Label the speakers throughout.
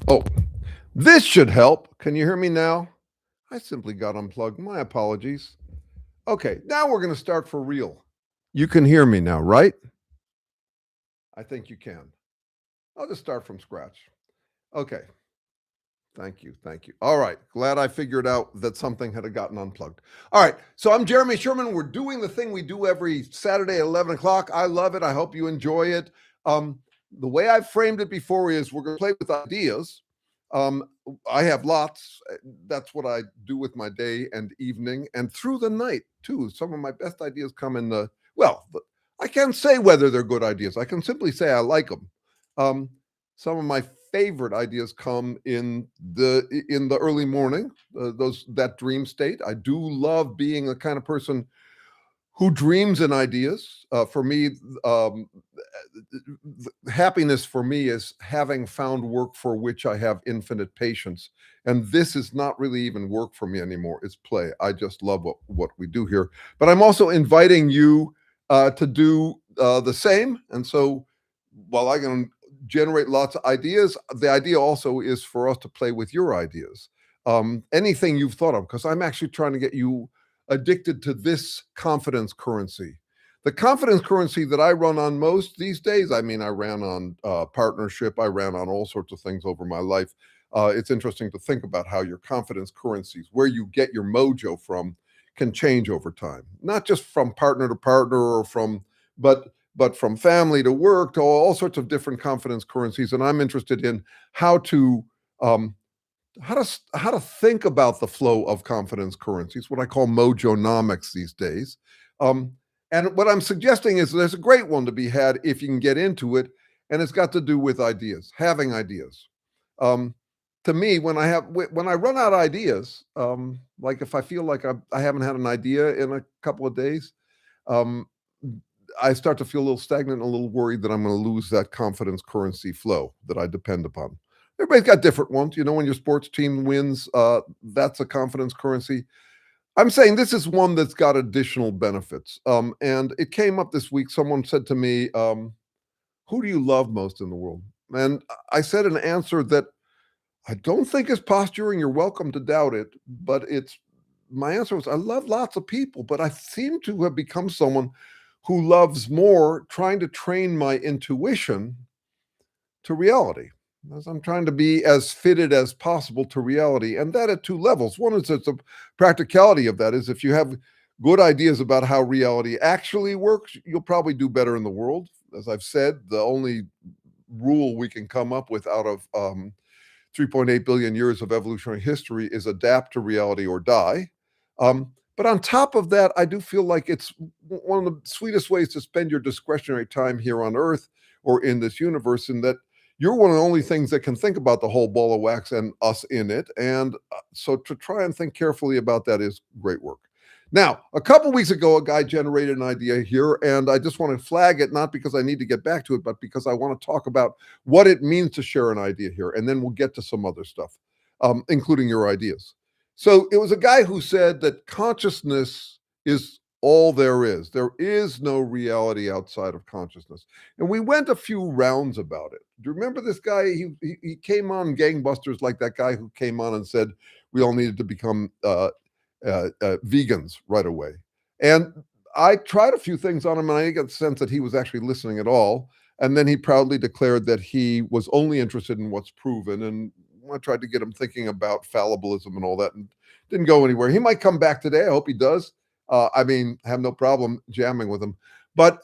Speaker 1: Oh, this should help. Can you hear me now? I simply got unplugged. My apologies. Okay, now we're going to start for real. You can hear me now, right? I think you can. I'll just start from scratch. Okay. Thank you. Thank you. All right. Glad I figured out that something had gotten unplugged. All right. So I'm Jeremy Sherman. We're doing the thing we do every Saturday at 11 o'clock. I love it. I hope you enjoy it. The way I've framed it before is we're going to play with ideas. Um, I have lots. That's what I do with my day and evening and through the night, too. Some of my best ideas come in I can't say whether they're good ideas. I can simply say I like them. Some of my favorite ideas come in the early morning, that dream state. I do love being the kind of person who dreams in ideas. For me, happiness for me is having found work for which I have infinite patience. And this is not really even work for me anymore. It's play. I just love what we do here. But I'm also inviting you to do the same. And so while I can generate lots of ideas, the idea also is for us to play with your ideas. Anything you've thought of, because I'm actually trying to get you addicted to this confidence currency. The confidence currency that I run on most these days, I mean, I ran on partnership, I ran on all sorts of things over my life. It's interesting to think about how your confidence currencies, where you get your mojo from, can change over time. Not just from partner to partner but from family to work to all sorts of different confidence currencies. And I'm interested in how to um, how to think about the flow of confidence currencies, what I call mojonomics these days. And what I'm suggesting is there's a great one to be had if you can get into it, and it's got to do with ideas, having ideas. Um, to me, when I run out of ideas, like if I feel like I haven't had an idea in a couple of days, um, I start to feel a little stagnant and a little worried that I'm going to lose that confidence currency flow that I depend upon. Everybody's got different ones. When your sports team wins, that's a confidence currency. I'm saying this is one that's got additional benefits. And it came up this week. Someone said to me, who do you love most in the world? And I said an answer that I don't think is posturing. You're welcome to doubt it. But my answer was I love lots of people, but I seem to have become someone who loves more trying to train my intuition to reality. As I'm trying to be as fitted as possible to reality, and that at two levels. One is it's a practicality of that is if you have good ideas about how reality actually works, you'll probably do better in the world. As I've said, the only rule we can come up with out of 3.8 billion years of evolutionary history is adapt to reality or die. But on top of that, I do feel like it's one of the sweetest ways to spend your discretionary time here on Earth or in this universe, in that you're one of the only things that can think about the whole ball of wax and us in it. And so to try and think carefully about that is great work. Now, a couple weeks ago, a guy generated an idea here, and I just want to flag it, not because I need to get back to it, but because I want to talk about what it means to share an idea here. And then we'll get to some other stuff, including your ideas. So it was a guy who said that consciousness is all there is. There is no reality outside of consciousness. And we went a few rounds about it. Do you remember this guy? He came on gangbusters, like that guy who came on and said we all needed to become vegans right away. And I tried a few things on him, and I didn't get the sense that he was actually listening at all. And then he proudly declared that he was only interested in what's proven. And I tried to get him thinking about fallibilism and all that, and didn't go anywhere. He might come back today. I hope he does. I have no problem jamming with him. But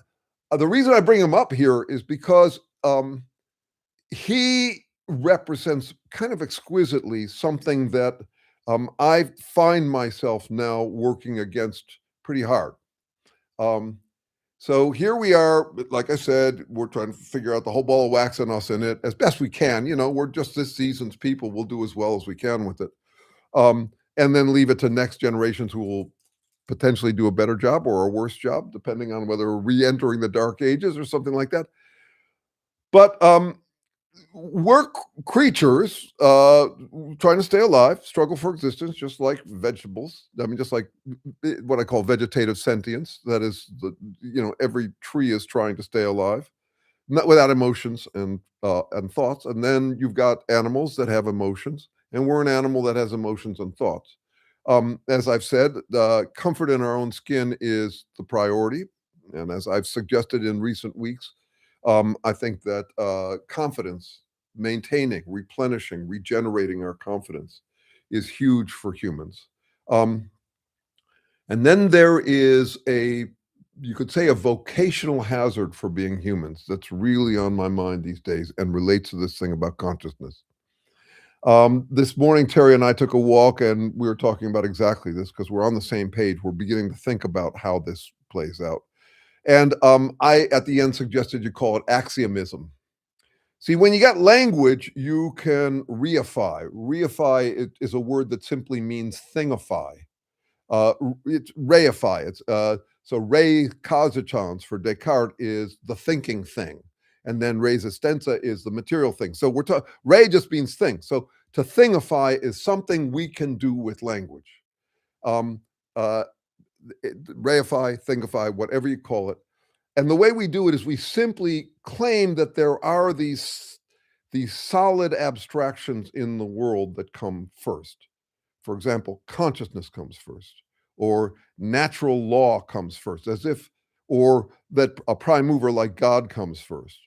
Speaker 1: the reason I bring him up here is because he represents kind of exquisitely something that I find myself now working against pretty hard. So here we are, like I said, we're trying to figure out the whole ball of wax and us in it as best we can. We're just this season's people. We'll do as well as we can with it. And then leave it to next generations who will potentially do a better job or a worse job, depending on whether we're re-entering the dark ages or something like that. But we're creatures trying to stay alive, struggle for existence, just like vegetables. Just like what I call vegetative sentience. That is, every tree is trying to stay alive. not without emotions and thoughts. And then you've got animals that have emotions, and we're an animal that has emotions and thoughts. As I've said, comfort in our own skin is the priority, and as I've suggested in recent weeks, I think that confidence, maintaining, replenishing, regenerating our confidence, is huge for humans. Um, and then there is you could say, a vocational hazard for being humans that's really on my mind these days and relates to this thing about consciousness. This morning, Terry and I took a walk, and we were talking about exactly this because we're on the same page. We're beginning to think about how this plays out. And I, at the end, suggested you call it axiomism. See, when you got language, you can reify. Is a word that simply means thingify. It's reify. So re cogitans for Descartes is the thinking thing, and then res extensa is the material thing. So we're talking re just means thing. So to thingify is something we can do with language. Um, uh, Reify, thingify, whatever you call it. And the way we do it is we simply claim that there are these solid abstractions in the world that come first. For example, consciousness comes first, or natural law comes first, as if, or that a prime mover like God comes first.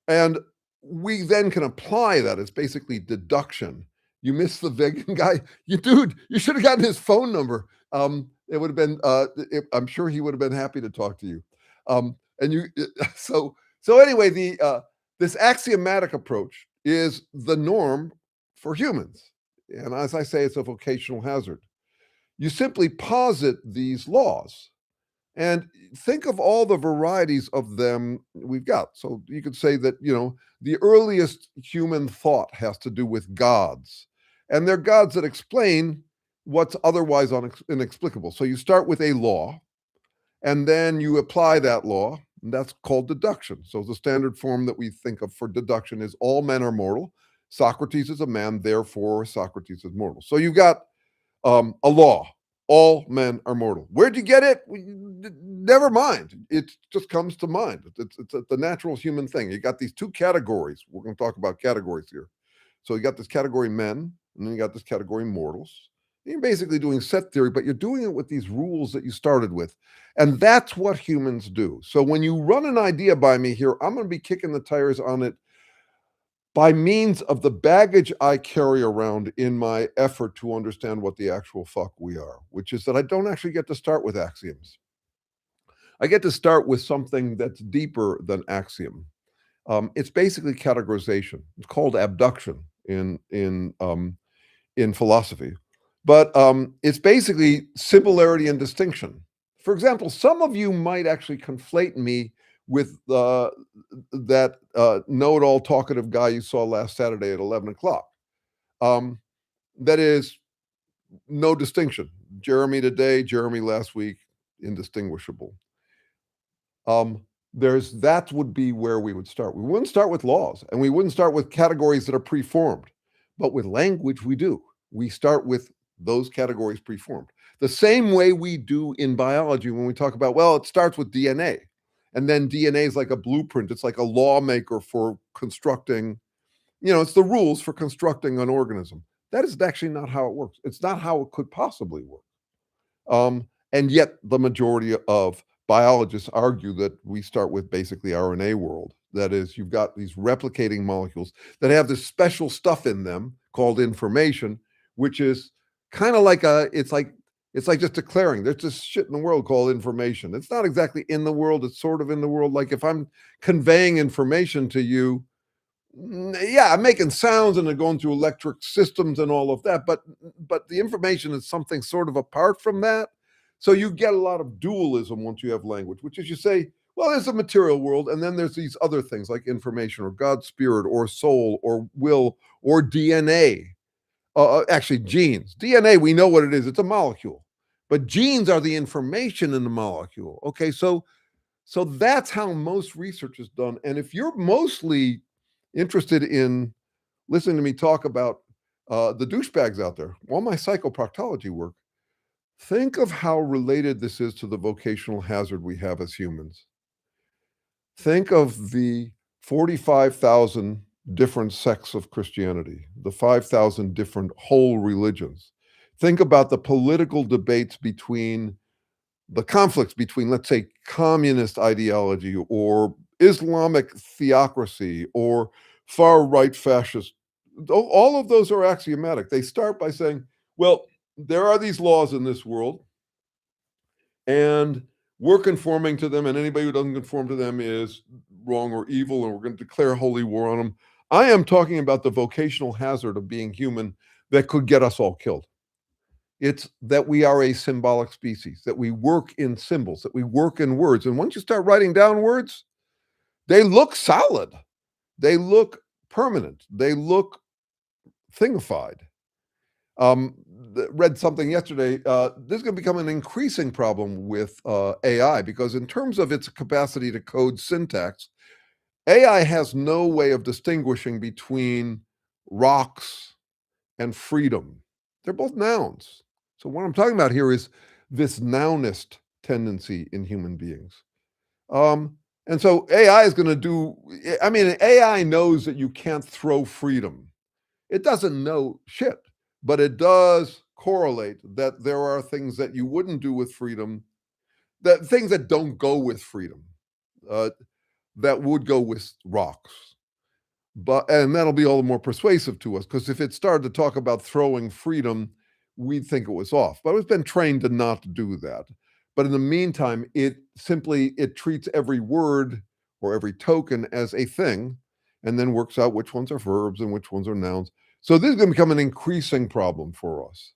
Speaker 1: And we then can apply that as basically deduction. You missed the vegan guy. You should have gotten his phone number. It would have been, I'm sure he would have been happy to talk to you. And you, so anyway, this axiomatic approach is the norm for humans. And as I say, it's a vocational hazard. You simply posit these laws and think of all the varieties of them we've got. So you could say that, the earliest human thought has to do with gods, and they're gods that explain what's otherwise inexplicable. So you start with a law, and then you apply that law, and that's called deduction. So the standard form that we think of for deduction is all men are mortal. Socrates is a man, therefore Socrates is mortal. So you've got a law. All men are mortal. Where'd you get it? Never mind. It just comes to mind. It's the natural human thing. You got these two categories. We're going to talk about categories here. So you got this category men, and then you got this category mortals. And you're basically doing set theory, but you're doing it with these rules that you started with. And that's what humans do. So when you run an idea by me here, I'm going to be kicking the tires on it by means of the baggage I carry around in my effort to understand what the actual fuck we are, which is that I don't actually get to start with axioms. I get to start with something that's deeper than axiom. It's basically categorization. It's called abduction in philosophy, but it's basically similarity and distinction. For example, some of you might actually conflate me with that know-it-all talkative guy you saw last Saturday at 11 o'clock. That is no distinction. Jeremy today, Jeremy last week, indistinguishable. That would be where we would start. We wouldn't start with laws, and we wouldn't start with categories that are preformed, but with language we do. We start with those categories preformed. The same way we do in biology when we talk about, well, it starts with DNA. And then DNA is like a blueprint. It's like a lawmaker for constructing, it's the rules for constructing an organism. That is actually not how it works. It's not how it could possibly work. And yet the majority of biologists argue that we start with basically RNA world. That is, you've got these replicating molecules that have this special stuff in them called information, which is kind of like it's like just declaring there's this shit in the world called information. It's not exactly in the world. It's sort of in the world. Like if I'm conveying information to you, yeah, I'm making sounds and they're going through electric systems and all of that. But the information is something sort of apart from that. So you get a lot of dualism once you have language, which is you say, well, there's a material world, and then there's these other things like information or God's spirit or soul or will or DNA. Actually, genes. DNA, we know what it is. It's a molecule. But genes are the information in the molecule. Okay, so that's how most research is done. And if you're mostly interested in listening to me talk about the douchebags out there, all my psychoproctology work, think of how related this is to the vocational hazard we have as humans. Think of the 45,000 different sects of Christianity, the 5,000 different whole religions. Think about the political debates between the conflicts between, let's say, communist ideology or Islamic theocracy or far right fascist. All of those are axiomatic. They start by saying, well, there are these laws in this world, and we're conforming to them, and anybody who doesn't conform to them is wrong or evil, and we're going to declare holy war on them. I am talking about the vocational hazard of being human that could get us all killed. It's that we are a symbolic species, that we work in symbols, that we work in words. And once you start writing down words, they look solid. They look permanent. They look thingified. Read something yesterday. This is going to become an increasing problem with AI because in terms of its capacity to code syntax, AI has no way of distinguishing between rocks and freedom. They're both nouns. So what I'm talking about here is this nounist tendency in human beings. And so AI is going to do, I mean, AI knows that you can't throw freedom. It doesn't know shit, but it does correlate that there are things that you wouldn't do with freedom, that things that don't go with freedom, that would go with rocks. And that'll be all the more persuasive to us because if it started to talk about throwing freedom, we'd think it was off. But it's been trained to not do that. But in the meantime, it treats every word or every token as a thing and then works out which ones are verbs and which ones are nouns. So this is going to become an increasing problem for us.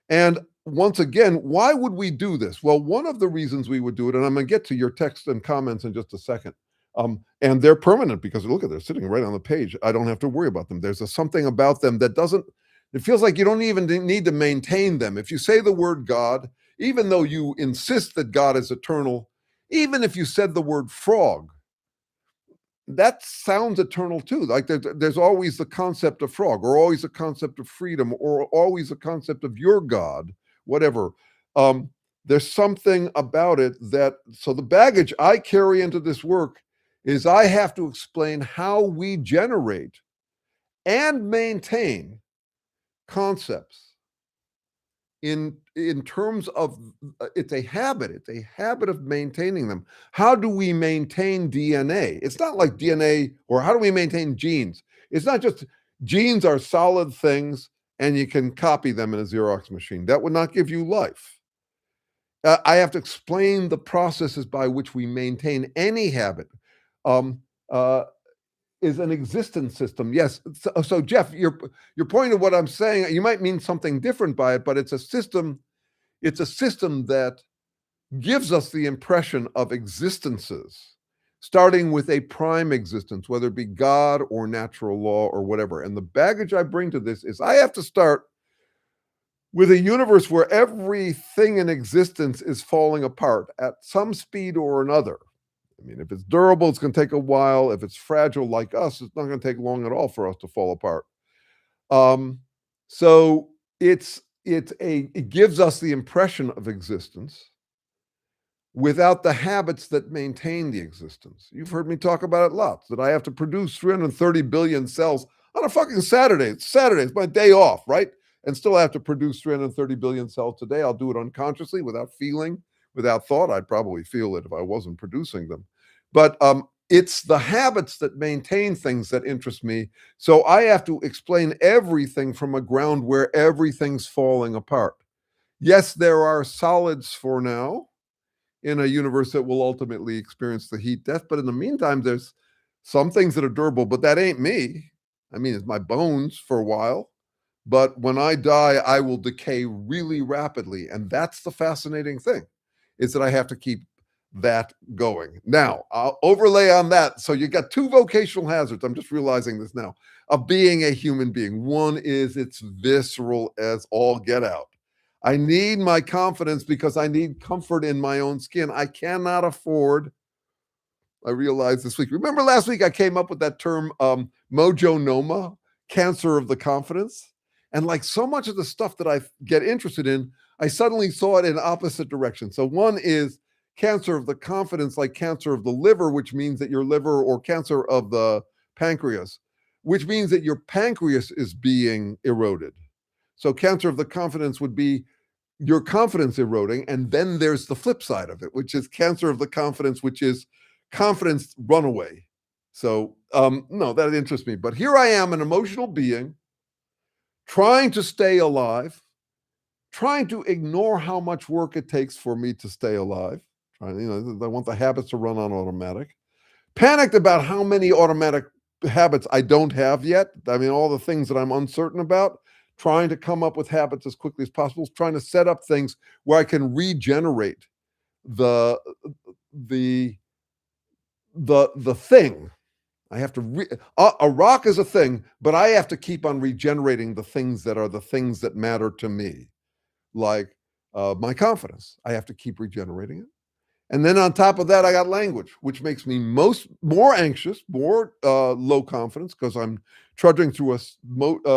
Speaker 1: And once again, why would we do this? Well, one of the reasons we would do it, and I'm going to get to your text and comments in just a second, and they're permanent because look at they're sitting right on the page. I don't have to worry about them. There's something about them that doesn't, it feels like you don't even need to maintain them. If you say the word God, even though you insist that God is eternal, even if you said the word frog, that sounds eternal too. Like there's always the concept of frog, or always a concept of freedom, or always a concept of your God, whatever. There's something about it that, so the baggage I carry into this work is I have to explain how we generate and maintain concepts in terms of, it's a habit of maintaining them. How do we maintain DNA? It's not like DNA, or how do we maintain genes? It's not just genes are solid things and you can copy them in a Xerox machine. That would not give you life. I have to explain the processes by which we maintain any habit. Is an existence system. Yes. So Jeff, your point of what I'm saying, you might mean something different by it, but it's a system that gives us the impression of existences, starting with a prime existence, whether it be God or natural law or whatever. And the baggage I bring to this is I have to start with a universe where everything in existence is falling apart at some speed or another. I mean, if it's durable, it's going to take a while. If it's fragile like us, it's not going to take long at all for us to fall apart. So it gives us the impression of existence without the habits that maintain the existence. You've heard me talk about it lots, that I have to produce 330 billion cells on a fucking Saturday. It's Saturday. It's my day off, right? And still I have to produce 330 billion cells today. I'll do it unconsciously without feeling, without thought. I'd probably feel it if I wasn't producing them. But it's the habits that maintain things that interest me. So I have to explain everything from a ground where everything's falling apart. Yes, there are solids for now in a universe that will ultimately experience the heat death. But in the meantime, there's some things that are durable, but that ain't me. I mean, it's my bones for a while. But when I die, I will decay really rapidly. And that's the fascinating thing, is that I have to keep that going. Now, I'll overlay on that. So you got two vocational hazards. I'm just realizing this now, of being a human being. One is it's visceral as all get out. I need my confidence because I need comfort in my own skin. I cannot afford, I realized this week. Remember last week I came up with that term, mojonoma, cancer of the confidence? And like so much of the stuff that I get interested in, I suddenly saw it in opposite direction. So one is cancer of the confidence, like cancer of the liver, which means that your liver, or cancer of the pancreas, which means that your pancreas is being eroded. So cancer of the confidence would be your confidence eroding. And then there's the flip side of it, which is cancer of the confidence, which is confidence runaway. So no, that interests me. But here I am, an emotional being, trying to stay alive, trying to ignore how much work it takes for me to stay alive. I want the habits to run on automatic. Panicked about how many automatic habits I don't have yet. I mean, all the things that I'm uncertain about, trying to come up with habits as quickly as possible, trying to set up things where I can regenerate the thing. I have to a rock is a thing, but I have to keep on regenerating the things that are the things that matter to me, like my confidence. I have to keep regenerating it. And then on top of that, I got language, which makes me more anxious, more low confidence, because I'm trudging through a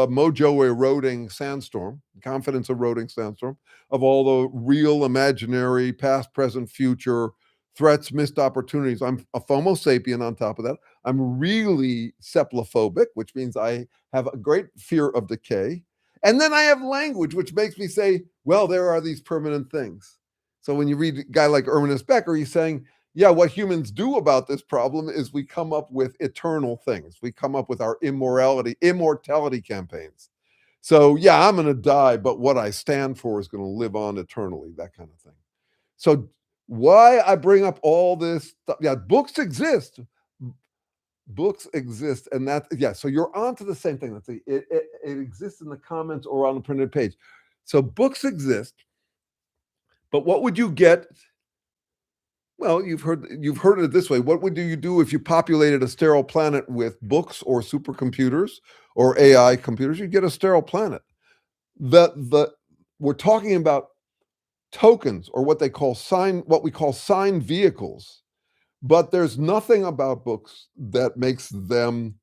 Speaker 1: mojo eroding sandstorm, confidence eroding sandstorm of all the real, imaginary, past, present, future threats, missed opportunities. I'm a FOMO sapien on top of that. I'm really cephalophobic, which means I have a great fear of decay. And then I have language, which makes me say, well, there are these permanent things. So when you read a guy like Ernest Becker, he's saying, yeah, what humans do about this problem is we come up with eternal things. We come up with our immortality campaigns. So yeah, I'm going to die, but what I stand for is going to live on eternally, that kind of thing. So why I bring up all this stuff? Yeah, books exist. Books exist, and that, yeah. So you're onto the same thing. Let's see, it exists in the comments or on the printed page. So books exist, but what would you get? Well, you've heard it this way. What would you do if you populated a sterile planet with books or supercomputers or AI computers? You'd get a sterile planet. We're talking about tokens, or what we call sign vehicles. But there's nothing about books that makes them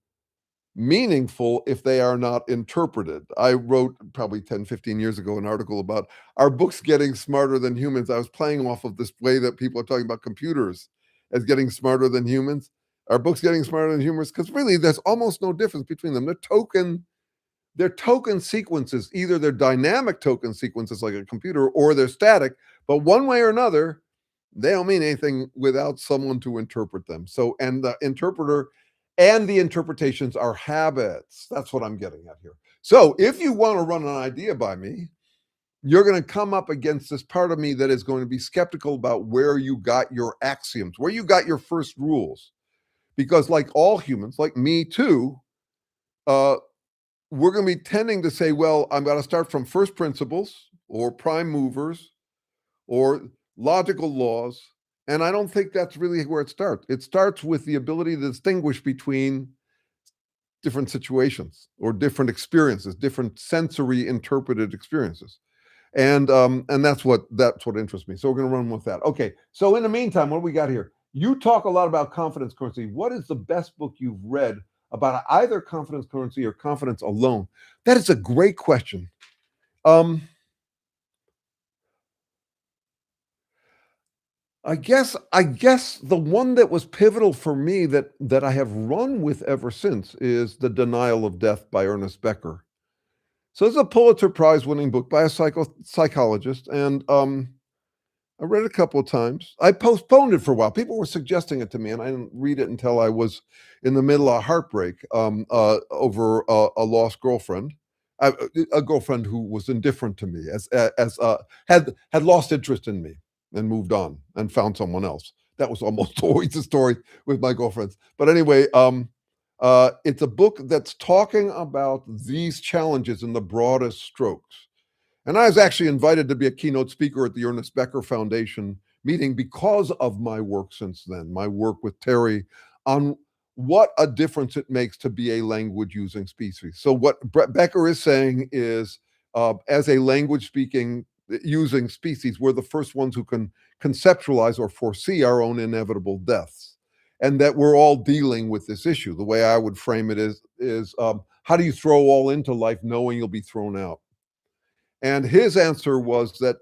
Speaker 1: meaningful if they are not interpreted. I wrote probably 10, 15 years ago an article about, are books getting smarter than humans? I was playing off of this way that people are talking about computers as getting smarter than humans. Are books getting smarter than humans? Because really, there's almost no difference between them. They're token sequences. Either they're dynamic token sequences like a computer, or they're static. But one way or another, they don't mean anything without someone to interpret them. So, and the interpreter and the interpretations are habits. That's what I'm getting at here. So if you want to run an idea by me, you're going to come up against this part of me that is going to be skeptical about where you got your axioms, where you got your first rules. Because like all humans, like me too, we're going to be tending to say, well, I'm going to start from first principles or prime movers or logical laws. And I don't think that's really where it starts. It starts with the ability to distinguish between different situations or different experiences, different sensory interpreted experiences. And that's what interests me. So we're going to run with that. Okay. So in the meantime, what do we got here? You talk a lot about confidence currency. What is the best book you've read about either confidence currency or confidence alone? That is a great question. I guess the one that was pivotal for me that I have run with ever since is The Denial of Death by Ernest Becker. So it's a Pulitzer Prize winning book by a psychologist, and I read it a couple of times. I postponed it for a while. People were suggesting it to me, and I didn't read it until I was in the middle of heartbreak over a lost girlfriend, a girlfriend who was indifferent to me, had lost interest in me and moved on and found someone else. That was almost always the story with my girlfriends. But anyway, it's a book that's talking about these challenges in the broadest strokes. And I was actually invited to be a keynote speaker at the Ernest Becker Foundation meeting because of my work since then, my work with Terry on what a difference it makes to be a language using species. So what Becker is saying is, as a language speaking using species, we're the first ones who can conceptualize or foresee our own inevitable deaths. And that we're all dealing with this issue. The way I would frame it is how do you throw all into life knowing you'll be thrown out? And his answer was that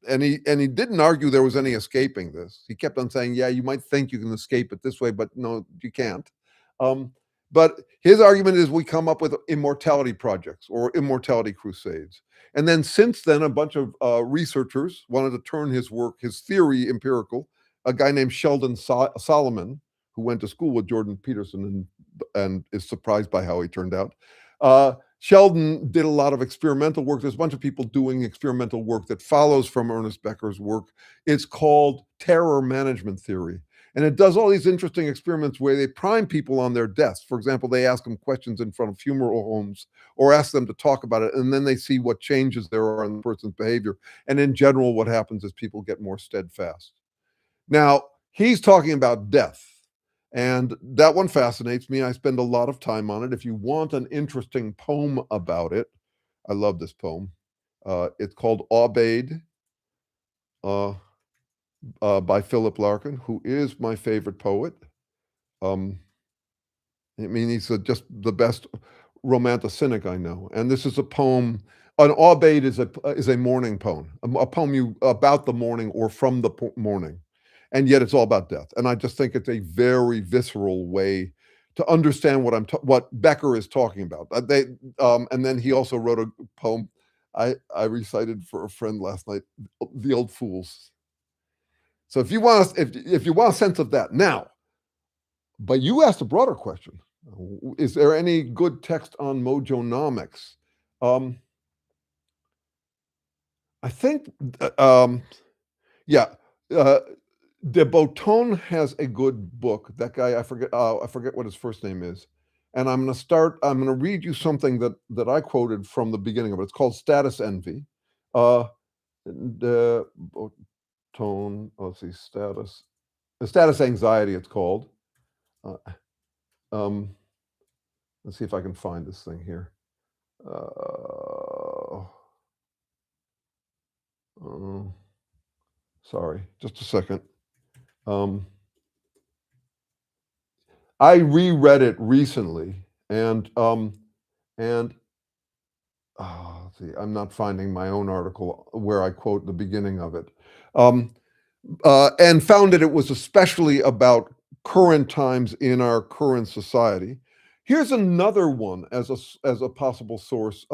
Speaker 1: he didn't argue there was any escaping this. He kept on saying, yeah, you might think you can escape it this way, but no, you can't. Um, but his argument is we come up with immortality projects or immortality crusades. And then since then, a bunch of researchers wanted to turn his work, his theory, empirical. A guy named Sheldon Solomon, who went to school with Jordan Peterson and is surprised by how he turned out. Sheldon did a lot of experimental work. There's a bunch of people doing experimental work that follows from Ernest Becker's work. It's called terror management theory. And it does all these interesting experiments where they prime people on their deaths. For example, they ask them questions in front of funeral homes or ask them to talk about it, and then they see what changes there are in the person's behavior. And in general, what happens is people get more steadfast. Now, he's talking about death. And that one fascinates me. I spend a lot of time on it. If you want an interesting poem about it, I love this poem. It's called Aubade by Philip Larkin, who is my favorite poet. I mean, he's just the best romantic cynic I know. And this is a poem. An Aubade is a morning poem, a poem about the morning or from the morning. And yet it's all about death. And I just think it's a very visceral way to understand what Becker is talking about. And then he also wrote a poem I recited for a friend last night, "The Old Fools." So if you want a sense of that now, but you asked a broader question: is there any good text on mojonomics? I think, yeah. De Botton has a good book. That guy, I forget what his first name is. And I'm going to read you something that I quoted from the beginning of it. It's called Status Envy. De Botton, let's see, Status Anxiety, it's called. Let's see if I can find this thing here. Sorry, just a second. I reread it recently, and let's see, I'm not finding my own article where I quote the beginning of it, and found that it was especially about current times in our current society. Here's another one as a possible source.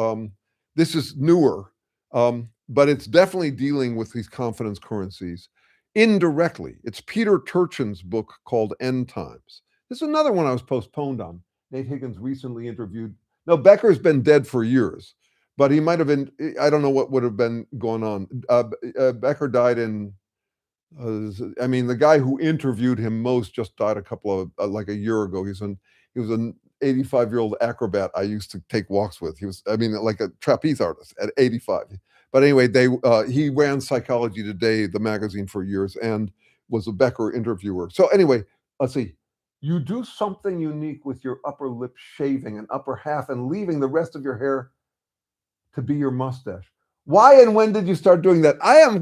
Speaker 1: This is newer, but it's definitely dealing with these confidence currencies indirectly. It's Peter Turchin's book called End Times. This is another one I was postponed on. Nate Higgins recently interviewed. No, Becker's been dead for years, but he might have been, I don't know what would have been going on. Becker died in, I mean, the guy who interviewed him most just died like a year ago. He was an 85-year-old acrobat I used to take walks with. He was, I mean, like a trapeze artist at 85. But anyway, he ran Psychology Today, the magazine, for years, and was a Becker interviewer. So anyway, let's see. You do something unique with your upper lip shaving and upper half and leaving the rest of your hair to be your mustache. Why and when did you start doing that? I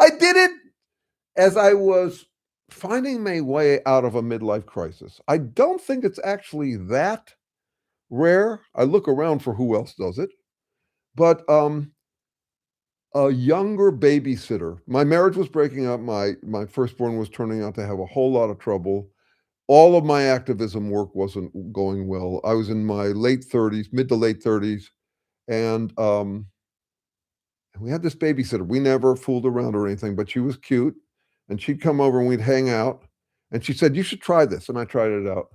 Speaker 1: did it as I was finding my way out of a midlife crisis. I don't think it's actually that rare. I look around for who else does it. But a younger babysitter. My marriage was breaking up. My firstborn was turning out to have a whole lot of trouble. All of my activism work wasn't going well. I was in my late 30s, mid to late 30s, and we had this babysitter. We never fooled around or anything, but she was cute, and she'd come over and we'd hang out. And she said, "You should try this," and I tried it out.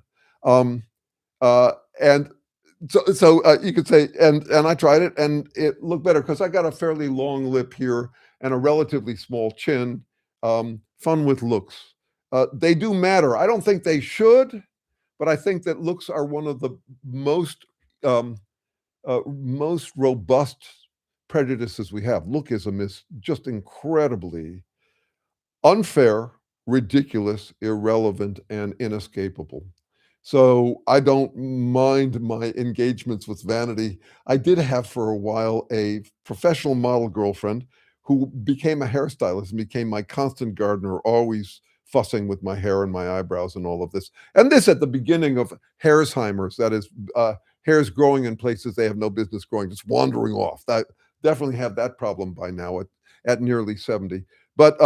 Speaker 1: And so you could say, and I tried it, and it looked better because I got a fairly long lip here and a relatively small chin. Fun with looks. They do matter. I don't think they should, but I think that looks are one of the most robust prejudices we have. Lookism is just incredibly unfair, ridiculous, irrelevant, and inescapable. So I don't mind my engagements with vanity. I did have for a while a professional model girlfriend who became a hairstylist and became my constant gardener, always fussing with my hair and my eyebrows and all of this. And this at the beginning of Hairsheimer's, that is, hairs growing in places they have no business growing, just wandering off. definitely have that problem by now at nearly 70. But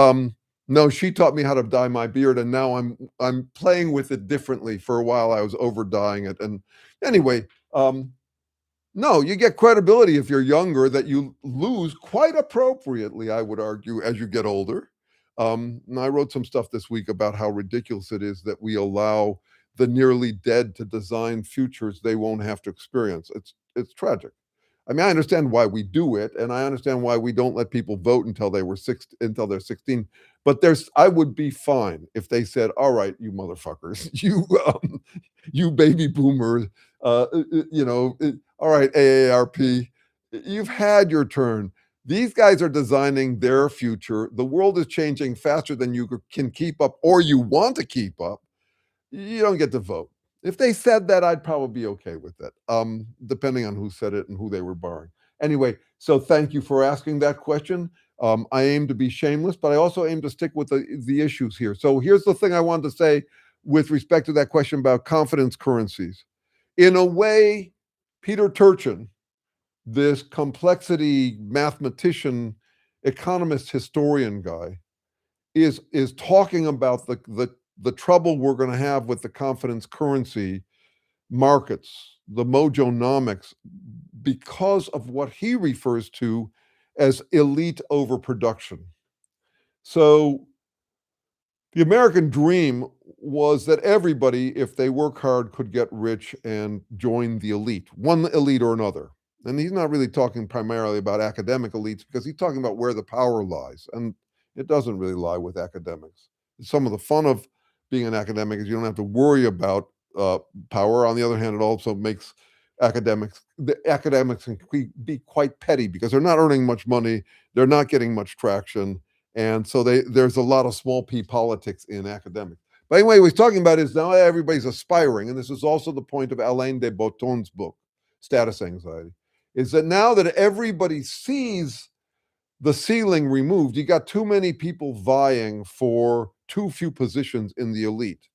Speaker 1: no, she taught me how to dye my beard, and now I'm playing with it differently. For a while, I was over dyeing it, and anyway, no, you get credibility if you're younger that you lose quite appropriately, I would argue, as you get older. And I wrote some stuff this week about how ridiculous it is that we allow the nearly dead to design futures they won't have to experience. It's tragic. I mean, I understand why we do it, and I understand why we don't let people vote until they're 16. But I would be fine if they said, "All right, you motherfuckers, you baby boomers, all right, AARP, you've had your turn. These guys are designing their future. The world is changing faster than you can keep up, or you want to keep up. You don't get to vote." If they said that, I'd probably be okay with that, depending on who said it and who they were borrowing. Anyway, so thank you for asking that question. I aim to be shameless, but I also aim to stick with the issues here. So here's the thing I wanted to say with respect to that question about confidence currencies. In a way, Peter Turchin, this complexity mathematician, economist, historian guy, is talking about the trouble we're going to have with the confidence currency markets, the mojonomics, because of what he refers to as elite overproduction. So the American dream was that everybody, if they work hard, could get rich and join the elite, one elite or another. And he's not really talking primarily about academic elites because he's talking about where the power lies. And it doesn't really lie with academics. Some of the fun of being an academic is you don't have to worry about power. On the other hand, it also makes the academics can be quite petty because they're not earning much money, they're not getting much traction, and so there's a lot of small p politics in academics. But anyway, what he's talking about is now everybody's aspiring, and this is also the point of Alain de Botton's book, Status Anxiety, is that now that everybody sees the ceiling removed, you got too many people vying for too few positions in the elite.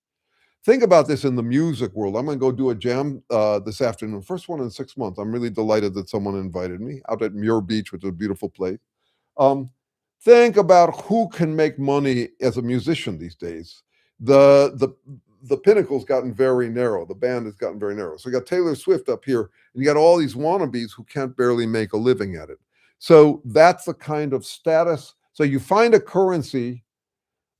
Speaker 1: Think about this in the music world. I'm going to go do a jam this afternoon, first one in 6 months. I'm really delighted that someone invited me out at Muir Beach, which is a beautiful place. Um, think about who can make money as a musician these days. The pinnacle's gotten very narrow. The band has gotten very narrow. So you got Taylor Swift up here, and you got all these wannabes who can't barely make a living at it. So that's the kind of status. So you find a currency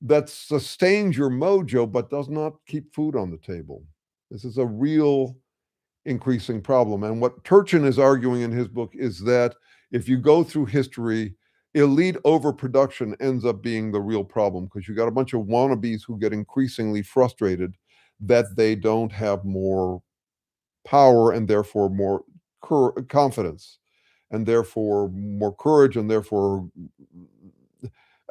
Speaker 1: that sustains your mojo but does not keep food on the table. This is a real increasing problem. And what Turchin is arguing in his book is that if you go through history, elite overproduction ends up being the real problem because you got a bunch of wannabes who get increasingly frustrated that they don't have more power and therefore more confidence and therefore more courage and therefore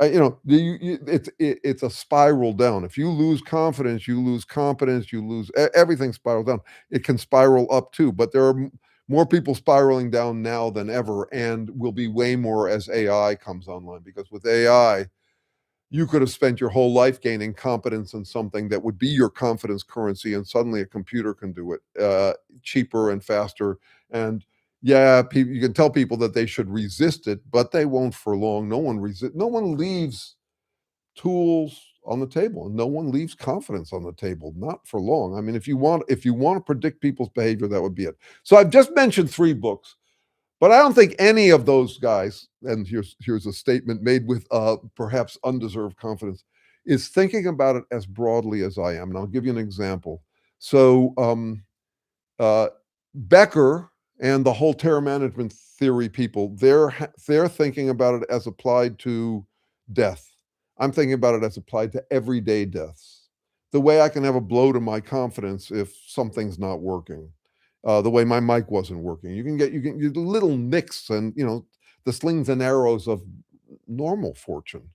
Speaker 1: it's a spiral down. If you lose confidence, you lose competence, you lose everything spirals down. It can spiral up too, but there are more people spiraling down now than ever, and will be way more as AI comes online. Because with AI, you could have spent your whole life gaining competence in something that would be your confidence currency, and suddenly a computer can do it cheaper and faster. And yeah, you can tell people that they should resist it, but they won't for long. No one leaves tools on the table, and no one leaves confidence on the table, not for long. I mean, if you want to predict people's behavior, that would be it. So I've just mentioned 3 books, but I don't think any of those guys, and here's a statement made with perhaps undeserved confidence, is thinking about it as broadly as I am. And I'll give you an example. So uh, Becker and the whole terror management theory people, they're thinking about it as applied to death. I'm thinking about it as applied to everyday deaths. The way I can have a blow to my confidence if something's not working. The way my mic wasn't working. You can get little nicks and the slings and arrows of normal fortune,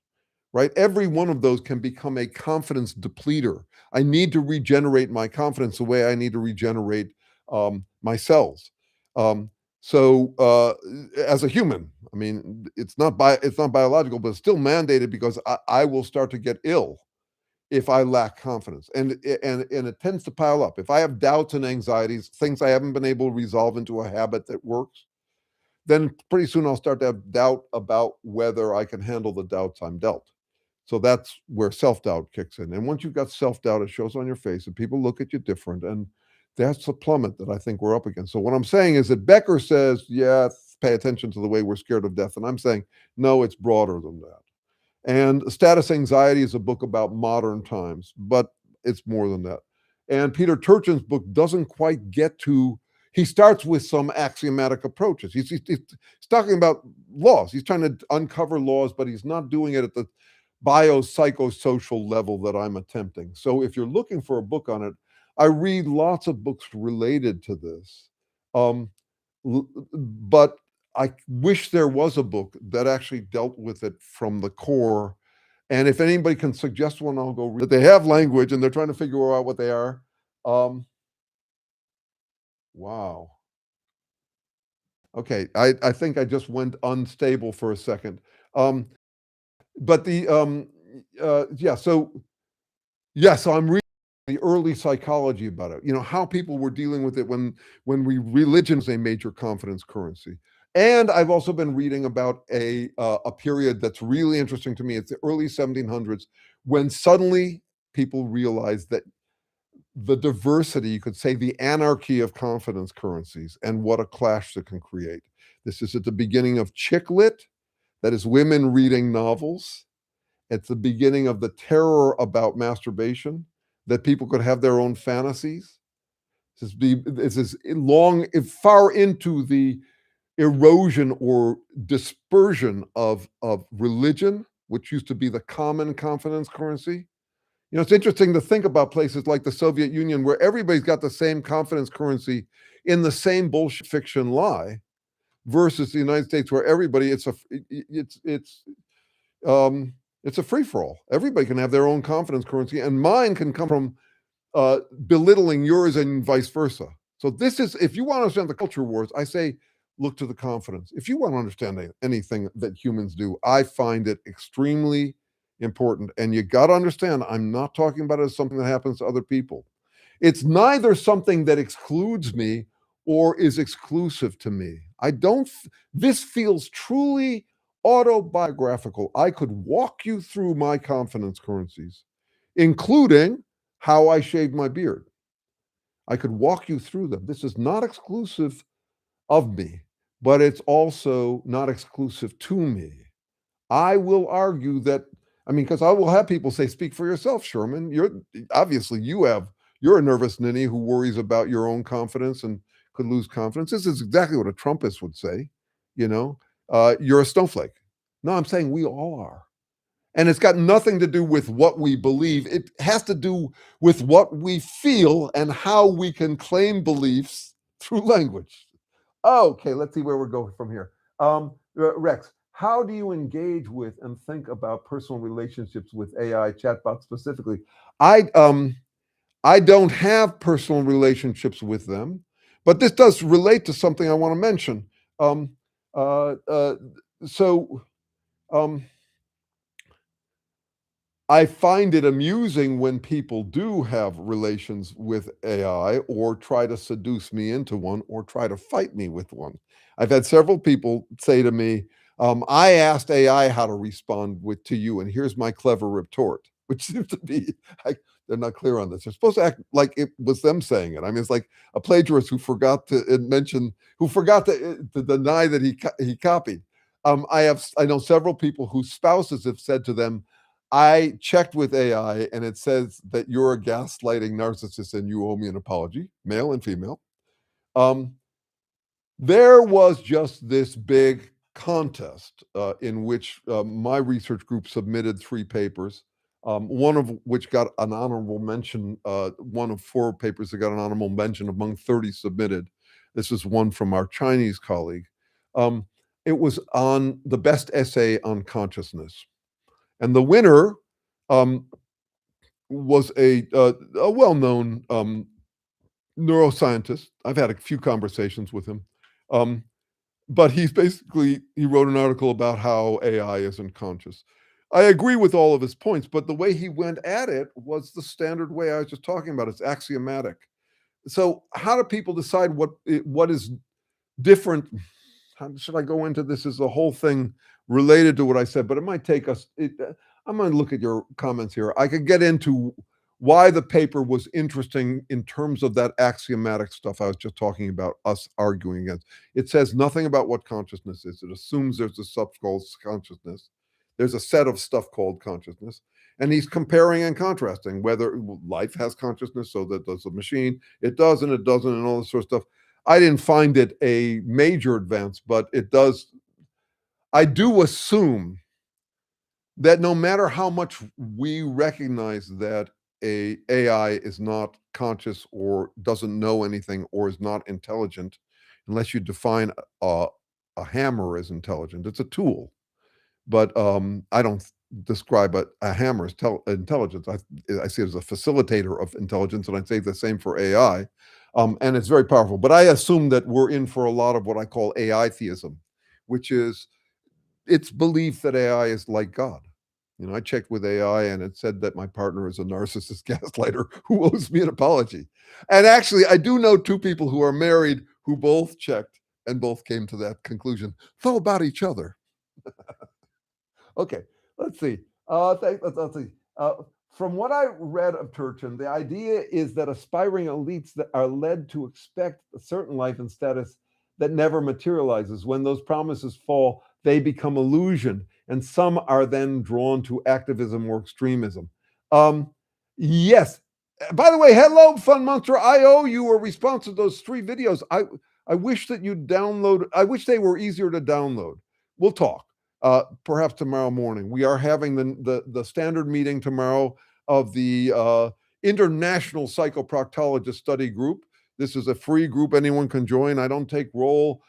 Speaker 1: right? Every one of those can become a confidence depleter. I need to regenerate my confidence the way I need to regenerate my cells. So as a human, I mean, it's not biological, but it's still mandated because I will start to get ill if I lack confidence, and it tends to pile up. If I have doubts and anxieties, things I haven't been able to resolve into a habit that works, then pretty soon I'll start to have doubt about whether I can handle the doubts I'm dealt. So that's where self-doubt kicks in. And once you've got self-doubt, it shows on your face and people look at you different. And that's the plummet that I think we're up against. So what I'm saying is that Becker says, yeah, pay attention to the way we're scared of death. And I'm saying, no, it's broader than that. And Status Anxiety is a book about modern times, but it's more than that. And Peter Turchin's book doesn't quite get to, he starts with some axiomatic approaches. He's talking about laws. He's trying to uncover laws, but he's not doing it at the biopsychosocial level that I'm attempting. So if you're looking for a book on it, I read lots of books related to this. Um, but I wish there was a book that actually dealt with it from the core. And if anybody can suggest one, I'll go read it. They have language and they're trying to figure out what they are. Wow. Okay, I think I just went unstable for a second. But the yeah, so yeah, so I'm reading the early psychology about it. How people were dealing with it when religion was a major confidence currency. And I've also been reading about a period that's really interesting to me. It's the early 1700s when suddenly people realized that the diversity, you could say the anarchy of confidence currencies, and what a clash that can create. This is at the beginning of chick lit, that is women reading novels. It's the beginning of the terror about masturbation, that people could have their own fantasies. This is long, far into the erosion or dispersion of religion, which used to be the common confidence currency. It's interesting to think about places like the Soviet Union where everybody's got the same confidence currency in the same bullshit fiction lie, versus the United States where everybody it's a free for all. Everybody can have their own confidence currency, and mine can come from belittling yours and vice versa. So this is, if you want to understand the culture wars, I say look to the confidence. If you want to understand anything that humans do, I find it extremely important. And you got to understand, I'm not talking about it as something that happens to other people. It's neither something that excludes me or is exclusive to me. This feels truly autobiographical. I could walk you through my confidence currencies, including how I shaved my beard. I could walk you through them. This is not exclusive of me, but it's also not exclusive to me. I will argue that, because I will have people say, speak for yourself, Sherman. You're a nervous ninny who worries about your own confidence and could lose confidence. This is exactly what a Trumpist would say. You're a snowflake. No, I'm saying we all are. And it's got nothing to do with what we believe. It has to do with what we feel and how we can claim beliefs through language. Okay, let's see where we're going from here. Rex, how do you engage with and think about personal relationships with AI chatbots specifically? I don't have personal relationships with them, but this does relate to something I want to mention. Um, uh, uh, so I find it amusing when people do have relations with AI or try to seduce me into one or try to fight me with one. I've had several people say to me, I asked AI how to respond to you, and here's my clever retort, which seems to be, they're not clear on this. They're supposed to act like it was them saying it. It's like a plagiarist who forgot to to deny that he copied. I know several people whose spouses have said to them, I checked with AI and it says that you're a gaslighting narcissist and you owe me an apology, male and female. There was just this big contest in which my research group submitted 3 papers, one of which got an honorable mention, one of 4 papers that got an honorable mention among 30 submitted. This is one from our Chinese colleague. It was on the best essay on consciousness. And the winner was a well-known neuroscientist. I've had a few conversations with him. But he wrote an article about how AI isn't conscious. I agree with all of his points, but the way he went at it was the standard way I was just talking about. It's axiomatic. So how do people decide what is different? how should I go into this? Is the whole thing related to what I said, but it might take us. I'm going to look at your comments here. I could get into why the paper was interesting in terms of that axiomatic stuff I was just talking about, us arguing against. It says nothing about what consciousness is. It assumes there's a stuff called consciousness. There's a set of stuff called consciousness. And he's comparing and contrasting whether life has consciousness, so that does the machine. It does and it doesn't, and all this sort of stuff. I didn't find it a major advance, but it does. I do assume that no matter how much we recognize that a AI is not conscious or doesn't know anything or is not intelligent, unless you define a hammer as intelligent, it's a tool. But I don't describe a hammer as intelligence. I see it as a facilitator of intelligence, and I'd say the same for AI. And it's very powerful. But I assume that we're in for a lot of what I call AI theism, which is its belief that AI is like God. You know, I checked with AI and it said that my partner is a narcissist gaslighter who owes me an apology. And actually, I do know two people who are married who both checked and both came to that conclusion, though about each other. Okay, let's see. Let's see. From what I read of Turchin, the idea is that aspiring elites that are led to expect a certain life and status that never materializes. When those promises fall, they become illusion, and some are then drawn to activism or extremism. Yes. By the way, hello, Fun Monster. I owe you a response to those 3 videos. I wish that you download. I wish they were easier to download. We'll talk. Perhaps tomorrow morning. We are having the standard meeting tomorrow of the International Psychoproctologist Study Group. This is a free group. Anyone can join. I don't take roll.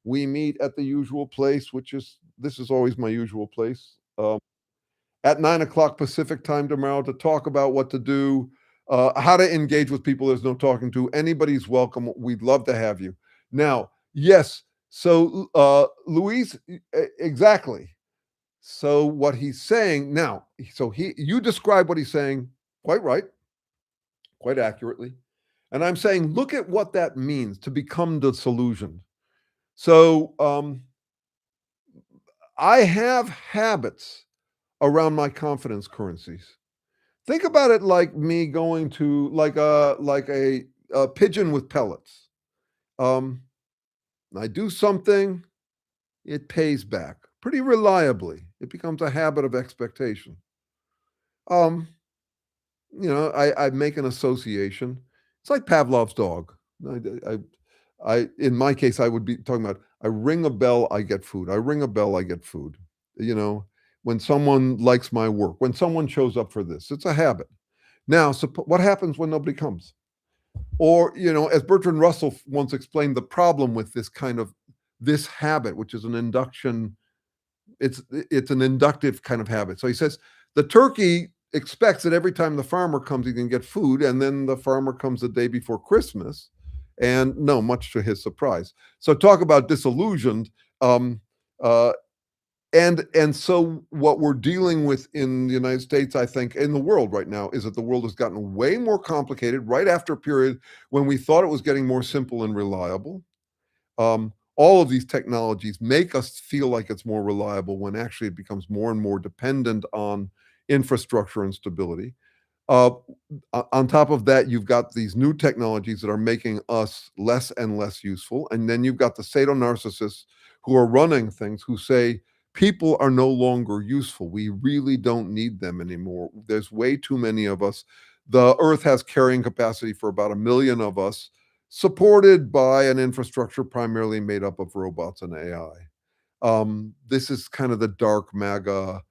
Speaker 1: We meet at the usual place, this is always my usual place, at 9 o'clock Pacific time tomorrow to talk about what to do, how to engage with people there's no talking to. Anybody's welcome. We'd love to have you. Now, yes, so Luis, exactly. So what he's saying now, you describe what he's saying quite right, quite accurately. And I'm saying, look at what that means to become disillusioned. So I have habits around my confidence currencies. Think about it like me going to a pigeon with pellets. I do something, it pays back pretty reliably. It becomes a habit of expectation. Um, I make an association. It's like Pavlov's dog. In my case, I would be talking about, I ring a bell, I get food. I ring a bell, I get food. You know, when someone likes my work, when someone shows up for this, it's a habit. Now, what happens when nobody comes? Or, as Bertrand Russell once explained, the problem with this habit, which is an induction, it's an inductive kind of habit. So he says the turkey expects that every time the farmer comes, he can get food, and then the farmer comes the day before Christmas, and no, much to his surprise. So talk about disillusioned. And so what we're dealing with in the United States, I think, in the world right now, is that the world has gotten way more complicated right after a period when we thought it was getting more simple and reliable. All of these technologies make us feel like it's more reliable when actually it becomes more and more dependent on infrastructure and stability. On top of that, you've got these new technologies that are making us less and less useful. And then you've got the sadonarcissists who are running things who say, people are no longer useful. We really don't need them anymore. There's way too many of us. The Earth has carrying capacity for about 1 million of us, supported by an infrastructure primarily made up of robots and AI. This is kind of the dark MAGA,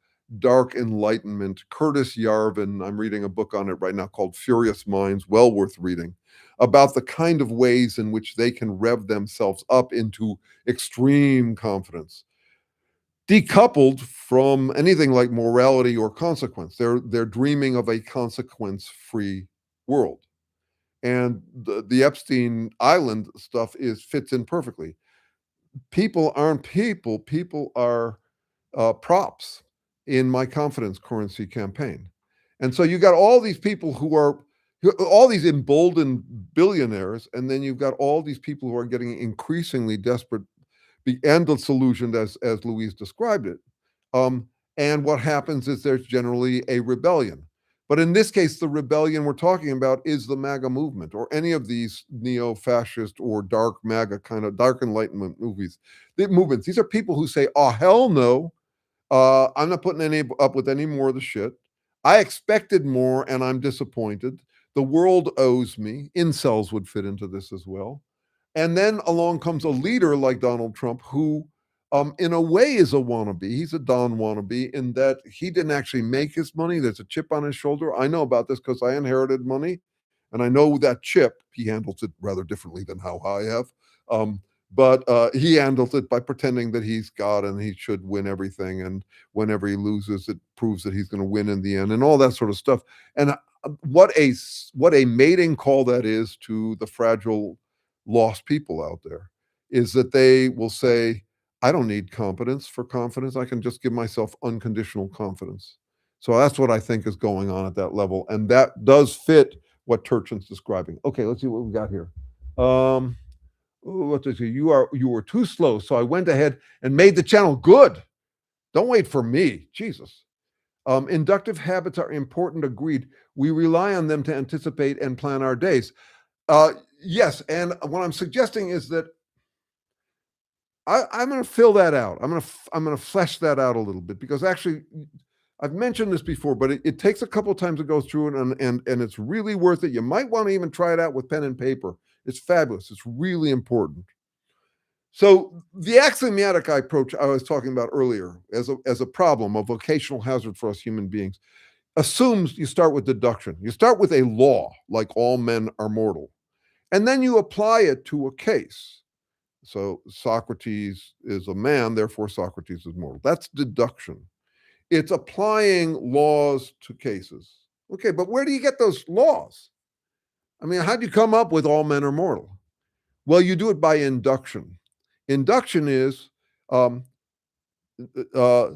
Speaker 1: dark enlightenment. Curtis Yarvin, I'm reading a book on it right now called Furious Minds, well worth reading, about the kind of ways in which they can rev themselves up into extreme confidence, decoupled from anything like morality or consequence. They're dreaming of a consequence-free world. And the Epstein Island stuff fits in perfectly. People aren't people. People are props in my confidence currency campaign. And so you got all these people all these emboldened billionaires, and then you've got all these people who are getting increasingly desperate the disillusioned as Louise described it. Um, and what happens is there's generally a rebellion. But in this case, the rebellion we're talking about is the MAGA movement or any of these neo-fascist or dark MAGA kind of dark enlightenment movements. These are people who say, "Oh hell no, I'm not putting any up with any more of the shit. I expected more, and I'm disappointed. The world owes me." Incels would fit into this as well. And then along comes a leader like Donald Trump, who, in a way, is a wannabe. He's a Don wannabe in that he didn't actually make his money. There's a chip on his shoulder. I know about this because I inherited money, and I know that chip. He handles it rather differently than how I have. Um, but he handles it by pretending that he's God and he should win everything. And whenever he loses, it proves that he's going to win in the end, and all that sort of stuff. And what a mating call that is to the fragile lost people out there is that they will say, I don't need competence for confidence. I can just give myself unconditional confidence. So that's what I think is going on at that level. And that does fit what Turchin's describing. Okay, let's see what we got here. What does he? You were too slow. So I went ahead and made the channel good. Don't wait for me. Jesus. Inductive habits are important, agreed. We rely on them to anticipate and plan our days. Yes, and what I'm suggesting is that I'm going to fill that out. I'm going to flesh that out a little bit because actually, I've mentioned this before, but it takes a couple of times to go through it, and it's really worth it. You might want to even try it out with pen and paper. It's fabulous. It's really important. So the axiomatic approach I was talking about earlier as a problem, a vocational hazard for us human beings, assumes you start with deduction. You start with a law, like all men are mortal, and then you apply it to a case. So Socrates is a man, therefore Socrates is mortal. That's deduction. It's applying laws to cases. Okay, but where do you get those laws? I mean, how do you come up with all men are mortal? Well, you do it by induction. Induction is um, uh,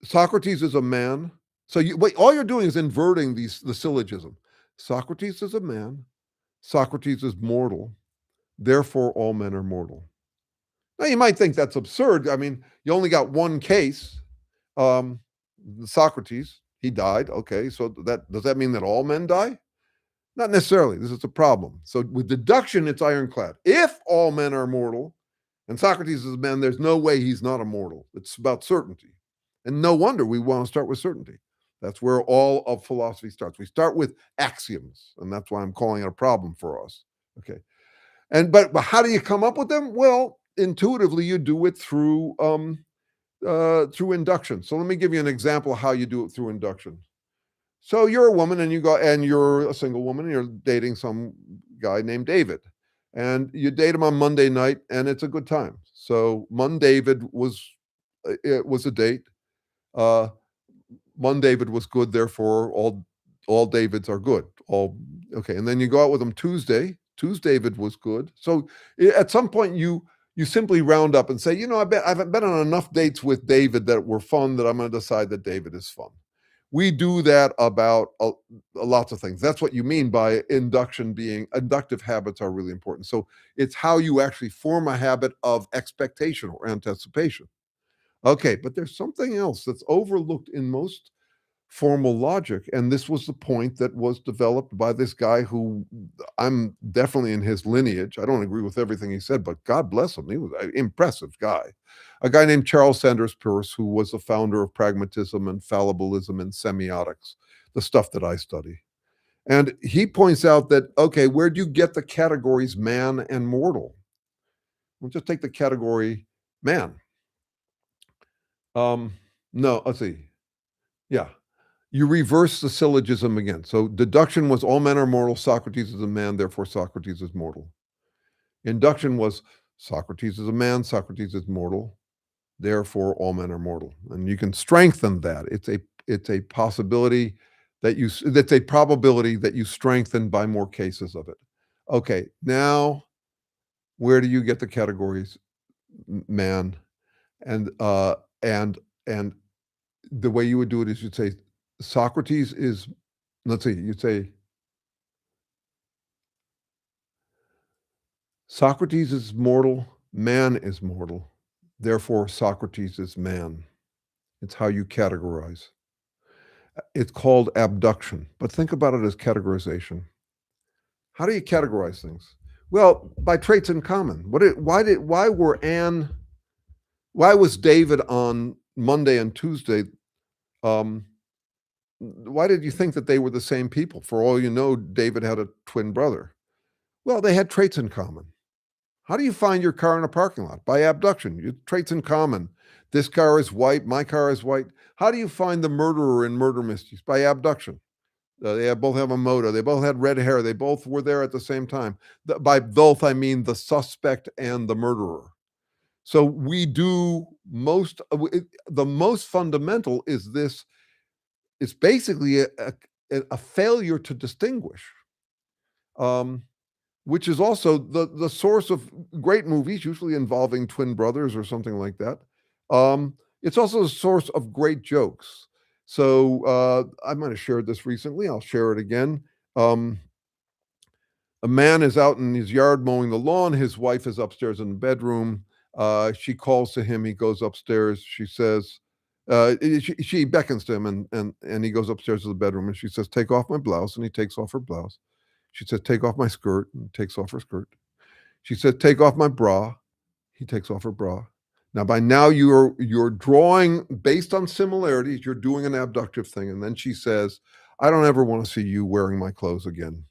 Speaker 1: Socrates is a man. So all you're doing is inverting the syllogism. Socrates is a man. Socrates is mortal. Therefore, all men are mortal. Now, you might think that's absurd. I mean, you only got one case. Um, Socrates, he died. Okay, so does that mean that all men die? Not necessarily. This is a problem. So with deduction, it's ironclad. If all men are mortal, and Socrates is a man, there's no way he's not immortal. It's about certainty. And no wonder we want to start with certainty. That's where all of philosophy starts. We start with axioms, and that's why I'm calling it a problem for us. Okay. But how do you come up with them? Well, intuitively, you do it through induction. So let me give you an example of how you do it through induction. So you're a woman and you're a single woman and you're dating some guy named David. And you date him on Monday night and it's a good time. So David was a date. Uh David was good, therefore all Davids are good. All okay. And then you go out with him Tuesday. David was good. So at some point you simply round up and say, I've been on enough dates with David that were fun that I'm going to decide that David is fun. We do that about lots of things. That's what you mean by inductive habits are really important. So it's how you actually form a habit of expectation or anticipation. Okay, but there's something else that's overlooked in most formal logic. And this was the point that was developed by this guy who I'm definitely in his lineage. I don't agree with everything he said, but God bless him. He was an impressive guy. A guy named Charles Sanders Peirce, who was the founder of pragmatism and fallibilism and semiotics, the stuff that I study. And he points out that, okay, where do you get the categories man and mortal? We'll just take the category man. No, let's see. Yeah. You reverse the syllogism again. So deduction was all men are mortal. Socrates is a man, therefore Socrates is mortal. Induction was Socrates is a man, Socrates is mortal, therefore all men are mortal. And you can strengthen that. It's a possibility that's a probability that you strengthen by more cases of it. Okay, now where do you get the categories man and the way you would do it is you'd say Socrates is, let's see, you'd say Socrates is mortal, Man is mortal. Therefore, Socrates is man. It's how you categorize. It's called abduction, but think about it as categorization. How do you categorize things? Well, by traits in common. Why was David on Monday and Tuesday? Um, why did you think that they were the same people? For all you know, David had a twin brother. Well, they had traits in common. How do you find your car in a parking lot? By abduction. You traits in common. This car is white. My car is white. How do you find the murderer in murder mysteries? By abduction. They both have a motive. They both had red hair. They both were there at the same time. By both, I mean the suspect and the murderer. So we do the most fundamental is this. It's basically a failure to distinguish. Which is also the source of great movies, usually involving twin brothers or something like that. It's also the source of great jokes. So I might have shared this recently. I'll share it again. A man is out in his yard mowing the lawn. His wife is upstairs in the bedroom. She calls to him. He goes upstairs. She says, she beckons to him, and he goes upstairs to the bedroom, and she says, "Take off my blouse," and he takes off her blouse. She says, "Take off my skirt," and takes off her skirt. She says, "Take off my bra." He takes off her bra. Now, by now, you're drawing based on similarities. You're doing an abductive thing, and then she says, "I don't ever want to see you wearing my clothes again."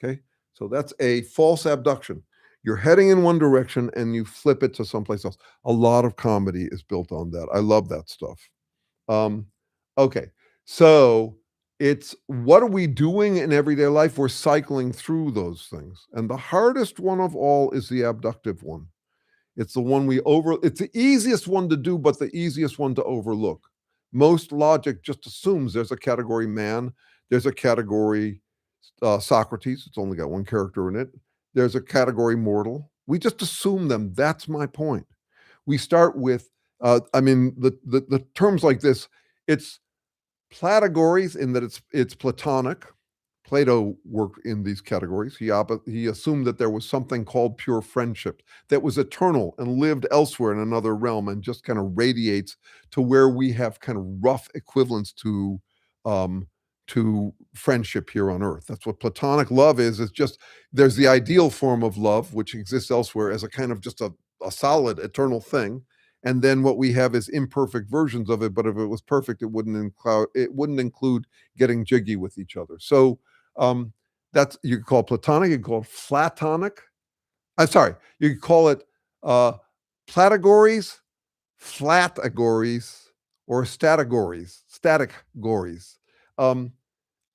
Speaker 1: Okay, so that's a false abduction. You're heading in one direction, and you flip it to someplace else. A lot of comedy is built on that. I love that stuff. Um, okay, so it's what are we doing in everyday life? We're cycling through those things. And the hardest one of all is the abductive one. It's the one it's the easiest one to do, but the easiest one to overlook. Most logic just assumes there's a category man, there's a category Socrates, it's only got one character in it. There's a category mortal. We just assume them. That's my point. We start with, the terms like this, it's Plategories in that it's Platonic. Plato worked in these categories. He assumed that there was something called pure friendship that was eternal and lived elsewhere in another realm and just kind of radiates to where we have kind of rough equivalents um, to friendship here on earth. That's what Platonic love is. It's just there's the ideal form of love which exists elsewhere as a kind of just a solid eternal thing, and then what we have is imperfect versions of it. But if it was perfect, it wouldn't include getting jiggy with each other. So that's you could call it Platonic, you could call it Flatonic. I'm sorry, you could call it uh, Plategories, Flatagories, or Static-gories.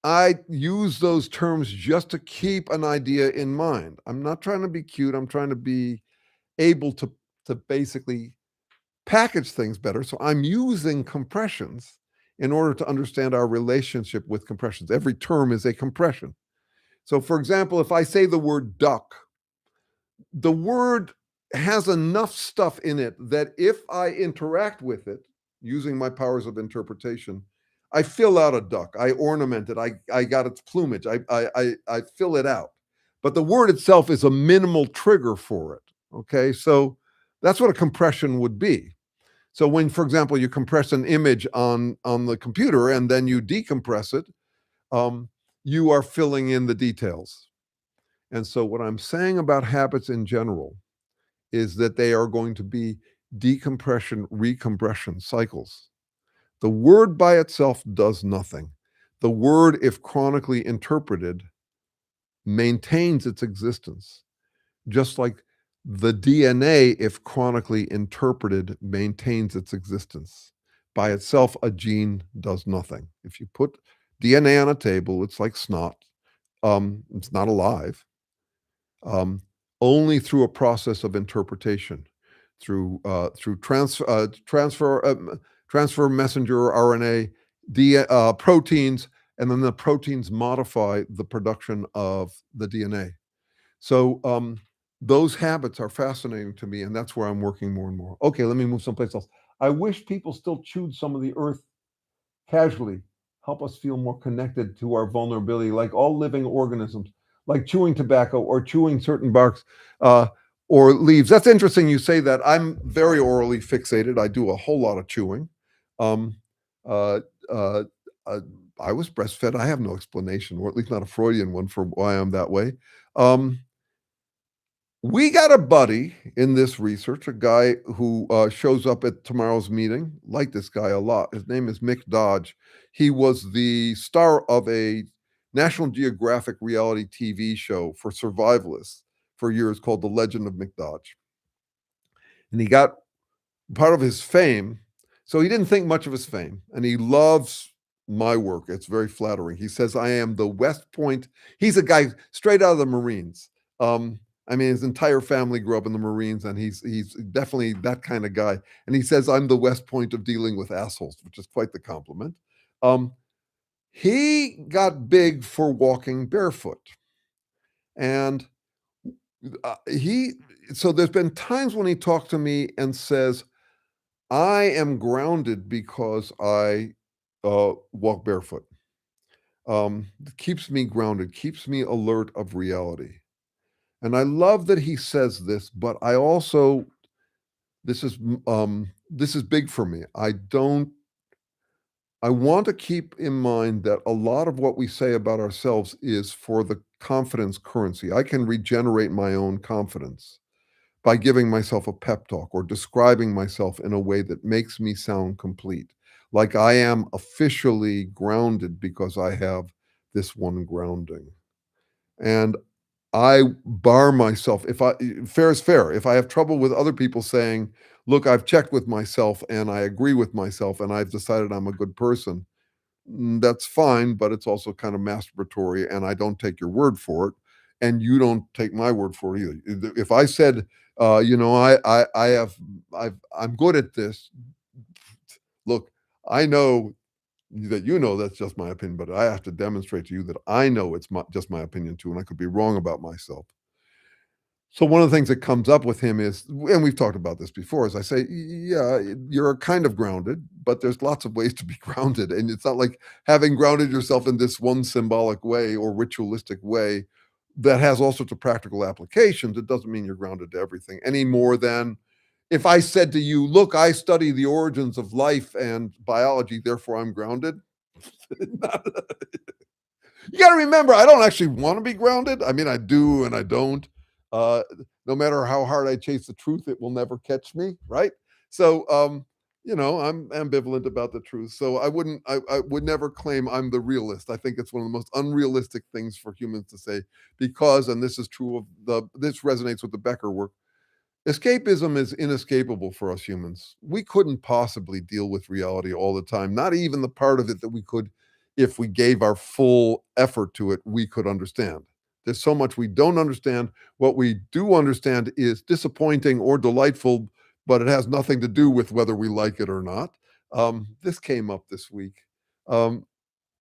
Speaker 1: I use those terms just to keep an idea in mind. I'm not trying to be cute. I'm trying to be able to basically package things better. So I'm using compressions in order to understand our relationship with compressions. Every term is a compression. So, for example, if I say the word duck, the word has enough stuff in it that if I interact with it using my powers of interpretation, I fill out a duck. I ornament it. I got its plumage. I fill it out. But the word itself is a minimal trigger for it. Okay, so that's what a compression would be. So when, for example, you compress an image on the computer and then you decompress it, you are filling in the details. And so what I'm saying about habits in general is that they are going to be decompression, recompression cycles. The word by itself does nothing. The word, if chronically interpreted, maintains its existence, just like the DNA, if chronically interpreted, maintains its existence. By itself, a gene does nothing. If you put DNA on a table, it's like snot. It's not alive. Only through a process of interpretation, through transfer messenger RNA, proteins, and then the proteins modify the production of the DNA. So those habits are fascinating to me, and that's where I'm working more and more. Okay, let me move someplace else. I wish people still chewed some of the earth casually. Help us feel more connected to our vulnerability, like all living organisms, like chewing tobacco or chewing certain barks. or leaves. That's interesting you say that. I'm very orally fixated. I do a whole lot of chewing. Um, uh, uh, uh, I was breastfed. I have no explanation, or at least not a Freudian one, for why I'm that way. Um, we got a buddy in this research, a guy who shows up at tomorrow's meeting. Like this guy a lot. His name is Mick Dodge. He was the star of a National Geographic reality TV show for survivalists for years called The Legend of Mick Dodge. And he got part of his fame. So he didn't think much of his fame, and he loves my work. It's very flattering. He says, I am the West Point. He's a guy straight out of the Marines. I mean, his entire family grew up in the Marines, and he's definitely that kind of guy. And he says, I'm the West Point of dealing with assholes, which is quite the compliment. He got big for walking barefoot. And he, so there's been times when he talked to me and says, I am grounded because I walk barefoot. It keeps me grounded, keeps me alert of reality. And I love that he says this, but I also, this is big for me. I want to keep in mind that a lot of what we say about ourselves is for the confidence currency. I can regenerate my own confidence by giving myself a pep talk or describing myself in a way that makes me sound complete. Like I am officially grounded because I have this one grounding. And I bar myself, fair is fair. If I have trouble with other people saying, look, I've checked with myself and I agree with myself and I've decided I'm a good person, that's fine, but it's also kind of masturbatory, and I don't take your word for it, and you don't take my word for it either. If I said, I'm good at this. Look, I know that that's just my opinion, but I have to demonstrate to you that I know it's just my opinion too, and I could be wrong about myself. So one of the things that comes up with him is, and we've talked about this before, is I say, yeah, you're kind of grounded, but there's lots of ways to be grounded. And it's not like having grounded yourself in this one symbolic way or ritualistic way that has all sorts of practical applications. It doesn't mean you're grounded to everything any more than if I said to you, look, I study the origins of life and biology, therefore I'm grounded. You got to remember, I don't actually want to be grounded. I mean, I do and I don't. Uh, no matter how hard I chase the truth, it will never catch me, right? So, I'm ambivalent about the truth. So I would never claim I'm the realist. I think it's one of the most unrealistic things for humans to say because, and this is true of this resonates with the Becker work. Escapism is inescapable for us humans. We couldn't possibly deal with reality all the time, not even the part of it that we could, if we gave our full effort to it, we could understand. There's so much we don't understand. What we do understand is disappointing or delightful, but it has nothing to do with whether we like it or not. This came up this week. Um,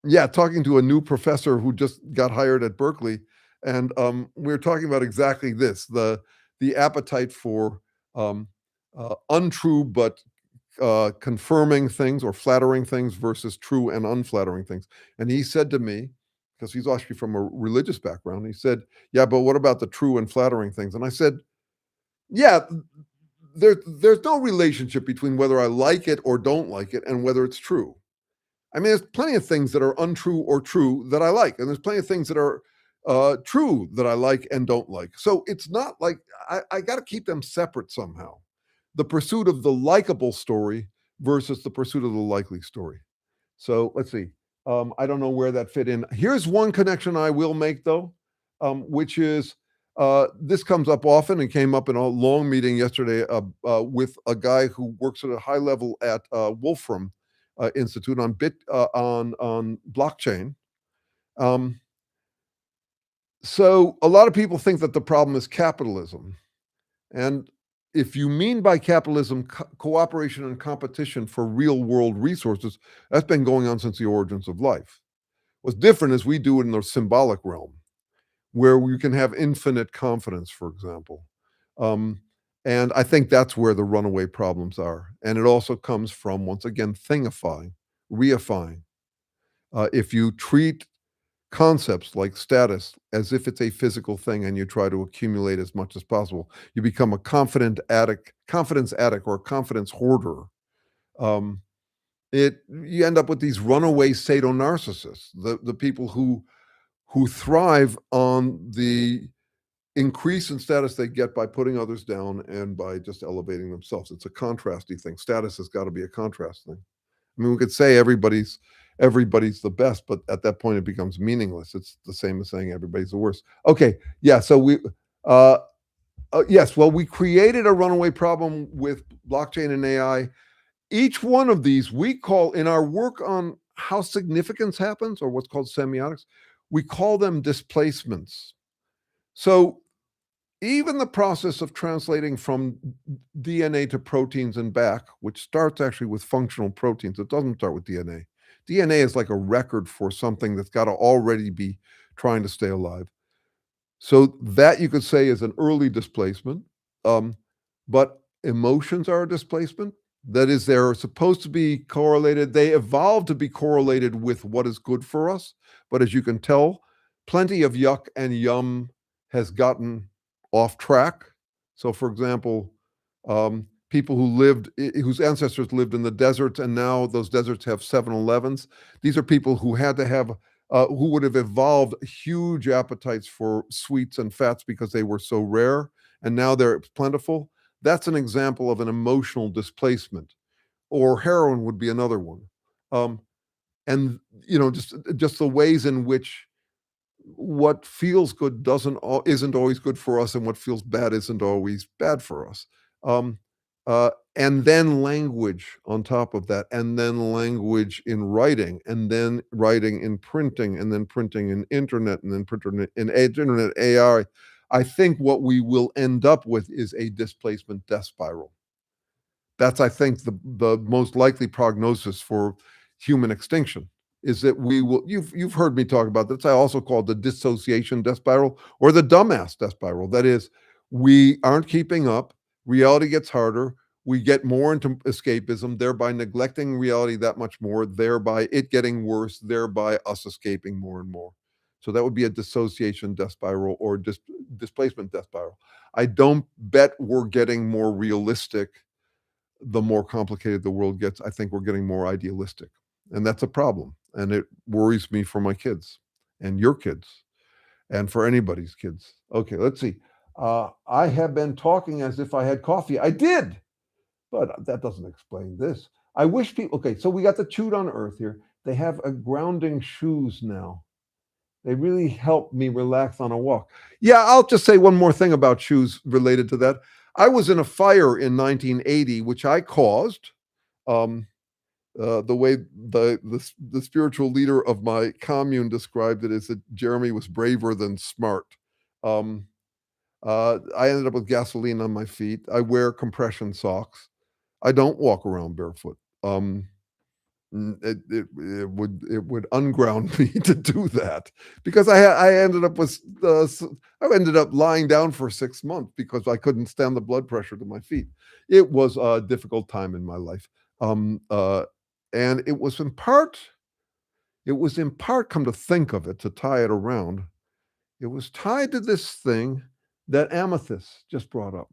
Speaker 1: yeah, talking to a new professor who just got hired at Berkeley, and we were talking about exactly this: the appetite for um, untrue but confirming things or flattering things versus true and unflattering things. And he said to me, because he's actually from a religious background, he said, "Yeah, but what about the true and flattering things?" And I said, "Yeah." There's no relationship between whether I like it or don't like it and whether it's true. I mean, there's plenty of things that are untrue or true that I like, and there's plenty of things that are true that I like and don't like. So it's not like I got to keep them separate somehow. The pursuit of the likable story versus the pursuit of the likely story. So let's see. I don't know where that fit in. Here's one connection I will make, though, which is this comes up often and came up in a long meeting yesterday with a guy who works at a high level at Wolfram Institute on on blockchain. Um, so a lot of people think that the problem is capitalism, and if you mean by capitalism cooperation and competition for real world resources, that's been going on since the origins of life. What's different is we do it in the symbolic realm, where we can have infinite confidence, for example. Um, and I think that's where the runaway problems are. And it also comes from, once again, thingifying, reifying. If you treat concepts like status as if it's a physical thing and you try to accumulate as much as possible. You become a confidence addict or a confidence hoarder. Um, you end up with these runaway satonarcissists, the people who thrive on the increase in status they get by putting others down and by just elevating themselves. It's a contrasty thing. Status has got to be a contrast thing. I mean, we could say everybody's the best, but at that point it becomes meaningless. It's the same as saying everybody's the worst. Okay, yeah. So uh, yes. Well, we created a runaway problem with blockchain and AI. Each one of these we call in our work on how significance happens, or what's called semiotics. We call them displacements. So even the process of translating from DNA to proteins and back, which starts actually with functional proteins, it doesn't start with DNA. DNA is like a record for something that's got to already be trying to stay alive. So that you could say is an early displacement. But emotions are a displacement. That is, they're supposed to be correlated. They evolved to be correlated with what is good for us. But as you can tell, plenty of yuck and yum has gotten off track. So, for example, people whose ancestors lived in the deserts, and now those deserts have 7-Elevens. These are people who had to have, who would have evolved huge appetites for sweets and fats because they were so rare, and now they're plentiful. That's an example of an emotional displacement. Or heroin would be another one. Um, and just the ways in which what feels good isn't always good for us, and what feels bad isn't always bad for us. Um, and then language on top of that, and then language in writing, and then writing in printing, and then printing in internet, and then printing in internet AI. I think what we will end up with is a displacement death spiral. That's, I think, the most likely prognosis for human extinction is that we will. You've heard me talk about this. I also call it the dissociation death spiral or the dumbass death spiral. That is, we aren't keeping up. Reality gets harder. We get more into escapism, thereby neglecting reality that much more, thereby it getting worse, thereby us escaping more and more. So that would be a dissociation death spiral or displacement death spiral. I don't bet we're getting more realistic the more complicated the world gets. I think we're getting more idealistic. And that's a problem. And it worries me for my kids and your kids and for anybody's kids. Okay, let's see. I have been talking as if I had coffee. I did, but that doesn't explain this. I wish people, okay, so we got the chewed on earth here. They have a grounding shoes now. They really help me relax on a walk. Yeah, I'll just say one more thing about shoes related to that. I was in a fire in 1980, which I caused. Um, the way the spiritual leader of my commune described it is that Jeremy was braver than smart. I ended up with gasoline on my feet. I wear compression socks. I don't walk around barefoot. It would unground me to do that because I ended up with I ended up lying down for 6 months because I couldn't stand the blood pressure to my feet. It was a difficult time in my life, and it was in part, come to think of it, to tie it around, it was tied to this thing that Amethyst just brought up.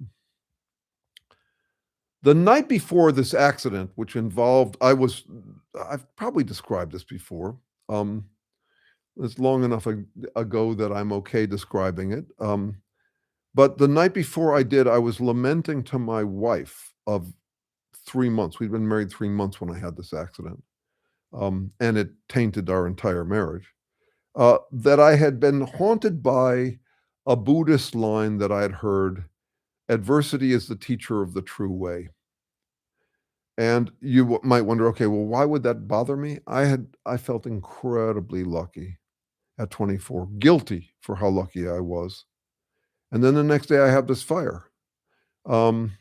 Speaker 1: The night before this accident, which involved, I've probably described this before. It's long enough ago that I'm okay describing it. But the night before I did, I was lamenting to my wife of 3 months. We'd been married 3 months when I had this accident. And it tainted our entire marriage. That I had been haunted by a Buddhist line that I had heard: adversity is the teacher of the true way. And you might wonder, okay, well, why would that bother me? I felt incredibly lucky at 24, guilty for how lucky I was. And then the next day I have this fire. Um,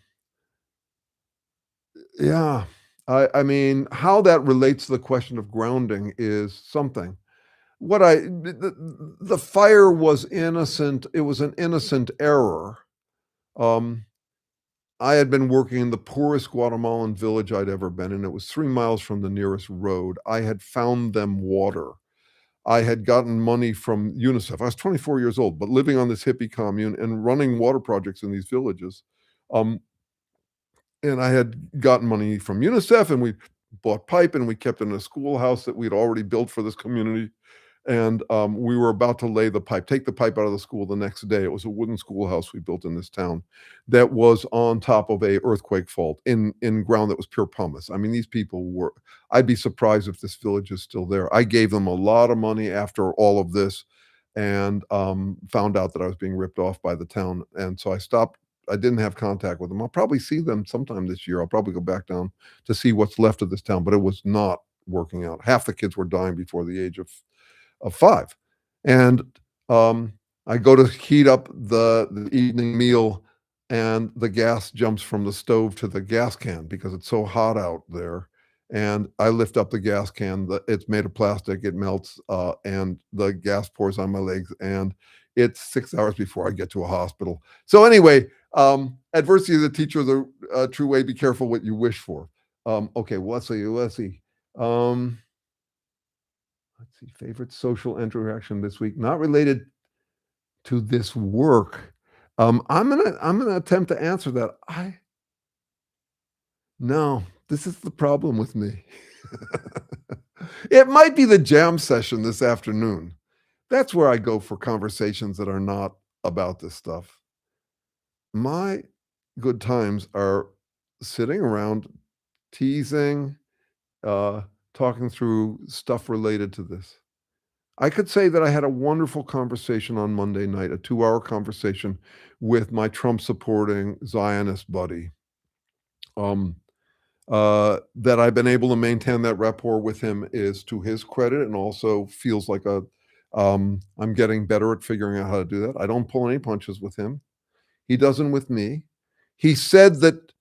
Speaker 1: yeah, I mean, how that relates to the question of grounding is something. The fire was innocent. It was an innocent error. I had been working in the poorest Guatemalan village I'd ever been in. It was 3 miles from the nearest road. I had found them water. I had gotten money from UNICEF. I was 24 years old, but living on this hippie commune and running water projects in these villages. Um, and I had gotten money from UNICEF, and we bought pipe, and we kept it in a schoolhouse that we'd already built for this community. And we were about to lay the pipe, take the pipe out of the school the next day. It was a wooden schoolhouse we built in this town that was on top of a earthquake fault in ground that was pure pumice. I mean, these people were. I'd be surprised if this village is still there. I gave them a lot of money after all of this, and found out that I was being ripped off by the town, and so I stopped. I didn't have contact with them. I'll probably see them sometime this year. I'll probably go back down to see what's left of this town, but it was not working out. Half the kids were dying before the age of 5. And I go to heat up the evening meal, and the gas jumps from the stove to the gas can because it's so hot out there. And I lift up the gas can. It's made of plastic. It melts, and the gas pours on my legs. And it's 6 hours before I get to a hospital. So anyway, adversity is a teacher of the true way. Be careful what you wish for. Okay, well, let's see. Um, Let's see, favorite social interaction this week, not related to this work. I'm gonna attempt to answer that. I No, this is the problem with me. It might be the jam session this afternoon. That's where I go for conversations that are not about this stuff. My good times are sitting around teasing, uh, talking through stuff related to this. I could say that I had a wonderful conversation on Monday night, a 2-hour conversation with my Trump supporting Zionist buddy. Um, that I've been able to maintain that rapport with him is to his credit, and also feels like I'm getting better at figuring out how to do that. I don't pull any punches with him. He doesn't with me. He said that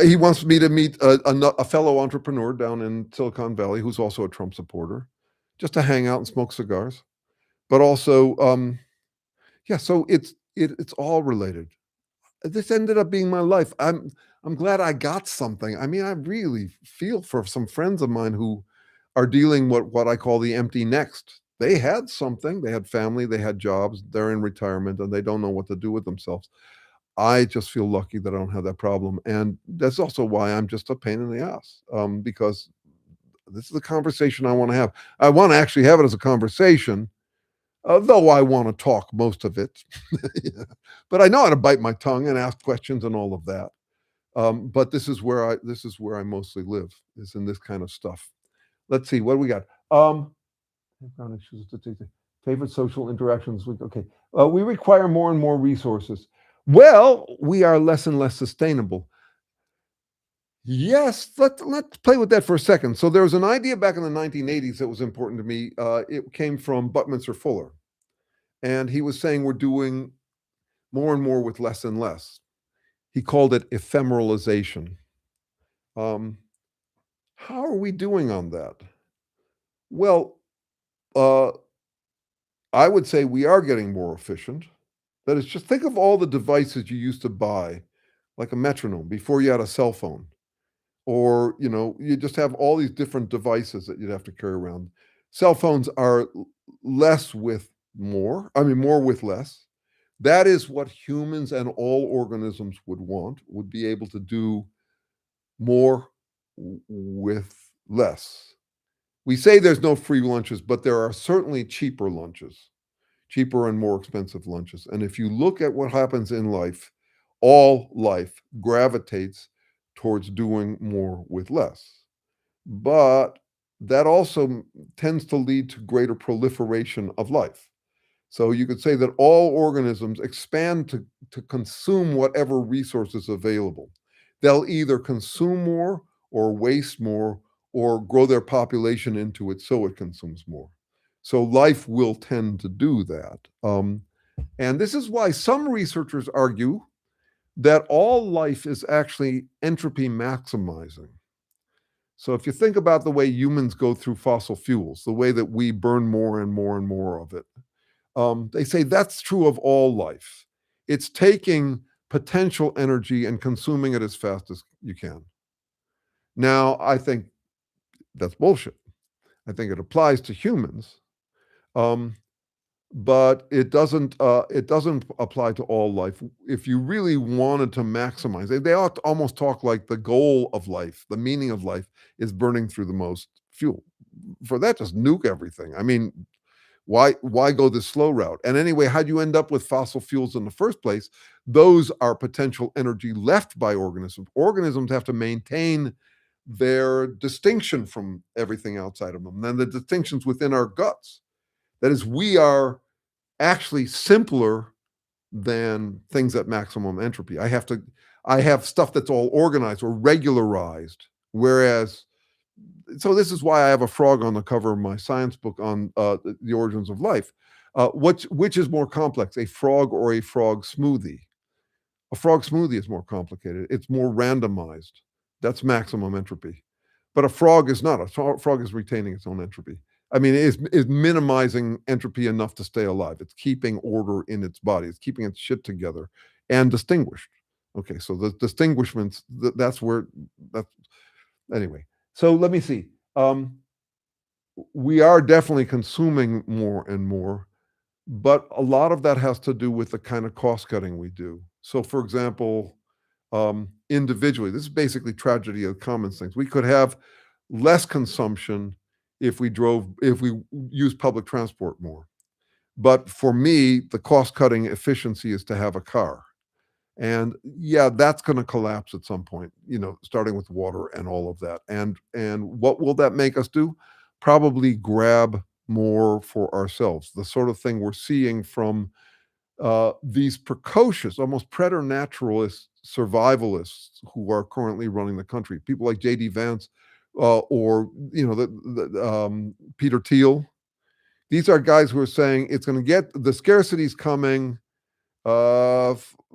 Speaker 1: he wants me to meet a fellow entrepreneur down in Silicon Valley who's also a Trump supporter, just to hang out and smoke cigars. But also, yeah, so it's all related. This ended up being my life. I'm glad I got something. I mean, I really feel for some friends of mine who are dealing what I call the empty next. They had something, they had family, they had jobs, they're in retirement, and they don't know what to do with themselves. I just feel lucky that I don't have that problem, and that's also why I'm just a pain in the ass, because this is a conversation I wanna have. I wanna actually have it as a conversation, though I want to talk most of it. Yeah. But I know how to bite my tongue and ask questions and all of that. But this is where I mostly live, is in this kind of stuff. Let's see, what do we got? Background issues, favorite social interactions this week. Okay. We require more and more resources. Well, we are less and less sustainable. Yes, let's play with that for a second. So there was an idea back in the 1980s that was important to me. It came from Buckminster Fuller. And he was saying we're doing more and more with less and less. He called it ephemeralization. Um, how are we doing on that? Well, uh, I would say we are getting more efficient. That is, just think of all the devices you used to buy, like a metronome, before you had a cell phone. Or, you just have all these different devices that you'd have to carry around. Cell phones are less with more, I mean, more with less. That is what humans and all organisms would want, would be able to do more with less. We say there's no free lunches, but there are certainly cheaper lunches, cheaper and more expensive lunches. And if you look at what happens in life, all life gravitates towards doing more with less. But that also tends to lead to greater proliferation of life. So you could say that all organisms expand to consume whatever resources available. They'll either consume more or waste more or grow their population into it so it consumes more. So life will tend to do that. And this is why some researchers argue that all life is actually entropy maximizing. So if you think about the way humans go through fossil fuels, the way that we burn more and more and more of it, they say that's true of all life. It's taking potential energy and consuming it as fast as you can. Now, I think that's bullshit. I think it applies to humans, Um, but it doesn't apply to all life. If you really wanted to maximize, they almost talk like the goal of life, the meaning of life is burning through the most fuel. For that, just nuke everything. I mean, why go the slow route? And anyway, how'd you end up with fossil fuels in the first place? Those are potential energy left by organisms. Organisms have to maintain their distinction from everything outside of them. Then the distinctions within our guts. That is, we are actually simpler than things at maximum entropy. I have stuff that's all organized or regularized, whereas so this is why I have a frog on the cover of my science book on the origins of life. Which is more complex, a frog or a frog smoothie? A frog smoothie is more complicated. It's more randomized. That's maximum entropy. But a frog is not. A frog is retaining its own entropy. I mean, is minimizing entropy enough to stay alive. It's keeping order in its body. It's keeping its shit together and distinguished. Okay, so the distinguishments, that's where, that's, anyway. So let me see. We are definitely consuming more and more, but a lot of that has to do with the kind of cost cutting we do. So, for example, individually, this is basically tragedy of commons things. We could have less consumption if we use public transport more. But for me, the cost cutting efficiency is to have a car. And yeah, that's going to collapse at some point, starting with water and all of that. And what will that make us do? Probably grab more for ourselves. The sort of thing we're seeing from these precocious, almost preternaturalist survivalists who are currently running the country. People like J.D. Vance or Peter Thiel. These are guys who are saying it's going to get the scarcity's coming. Uh,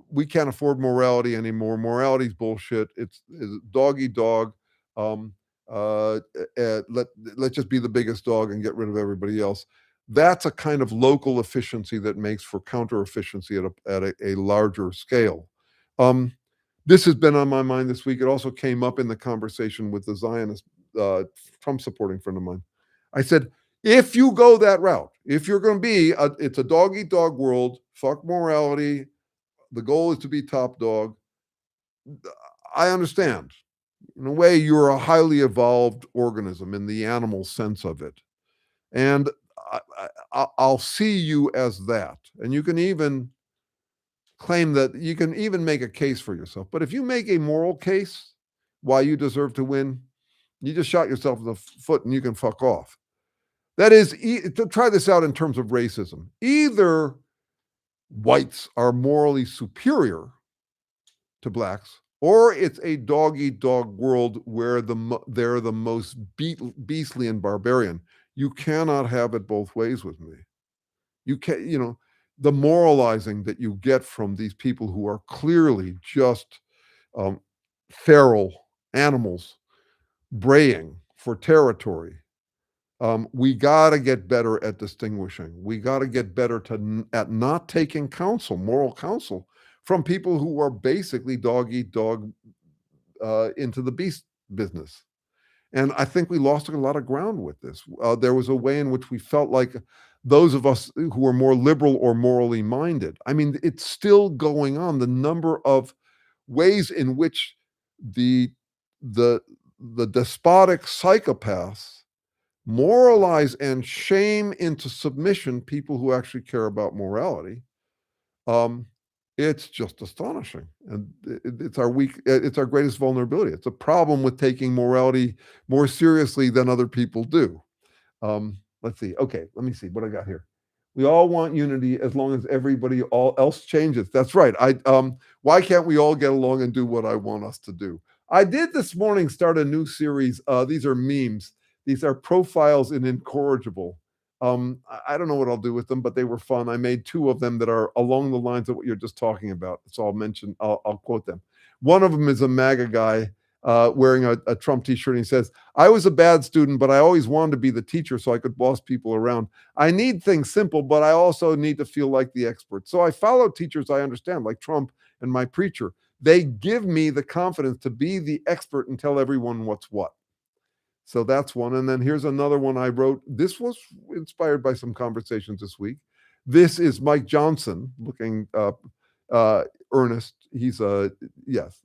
Speaker 1: we can't afford morality anymore. Morality's bullshit. It's dog eat dog. Um, let's just be the biggest dog and get rid of everybody else. That's a kind of local efficiency that makes for counter efficiency at a larger scale. Um, this has been on my mind this week. It also came up in the conversation with the Zionist Trump supporting friend of mine. I said, if you go that route, if you're going to it's a dog eat dog world, fuck morality, the goal is to be top dog. I understand. In a way, you're a highly evolved organism in the animal sense of it. And I'll see you as that. And you can even claim that you can even make a case for yourself. But if you make a moral case why you deserve to win, you just shot yourself in the foot and you can fuck off. That is, to try this out in terms of racism. Either whites are morally superior to blacks, or it's a dog eat dog world where they're the most beastly and barbarian. You cannot have it both ways with me. You can't, the moralizing that you get from these people who are clearly just um, feral animals braying for territory. We got to get better at distinguishing. We got to get better at not taking moral counsel, from people who are basically dog eat dog into the beast business. And I think we lost a lot of ground with this. There was a way in which we felt like those of us who are more liberal or morally minded. I mean, it's still going on. The number of ways in which the the the despotic psychopaths moralize and shame into submission people who actually care about morality. Um, it's just astonishing, and it's our greatest vulnerability. It's a problem with taking morality more seriously than other people do. Let's see. Okay, let me see what I got here. We all want unity as long as everybody all else changes. That's right. Why can't we all get along and do what I want us to do? I did this morning start a new series. These are memes. These are profiles in Incorrigible. I don't know what I'll do with them, but they were fun. I made two of them that are along the lines of what you're just talking about. So I'll quote them. One of them is a MAGA guy wearing a Trump t-shirt. And he says, I was a bad student, but I always wanted to be the teacher so I could boss people around. I need things simple, but I also need to feel like the expert. So I follow teachers I understand, like Trump and my preacher. They give me the confidence to be the expert and tell everyone what's what. So that's one. And then here's another one I wrote. This was inspired by some conversations this week. This is Mike Johnson looking earnest. He's a, yes.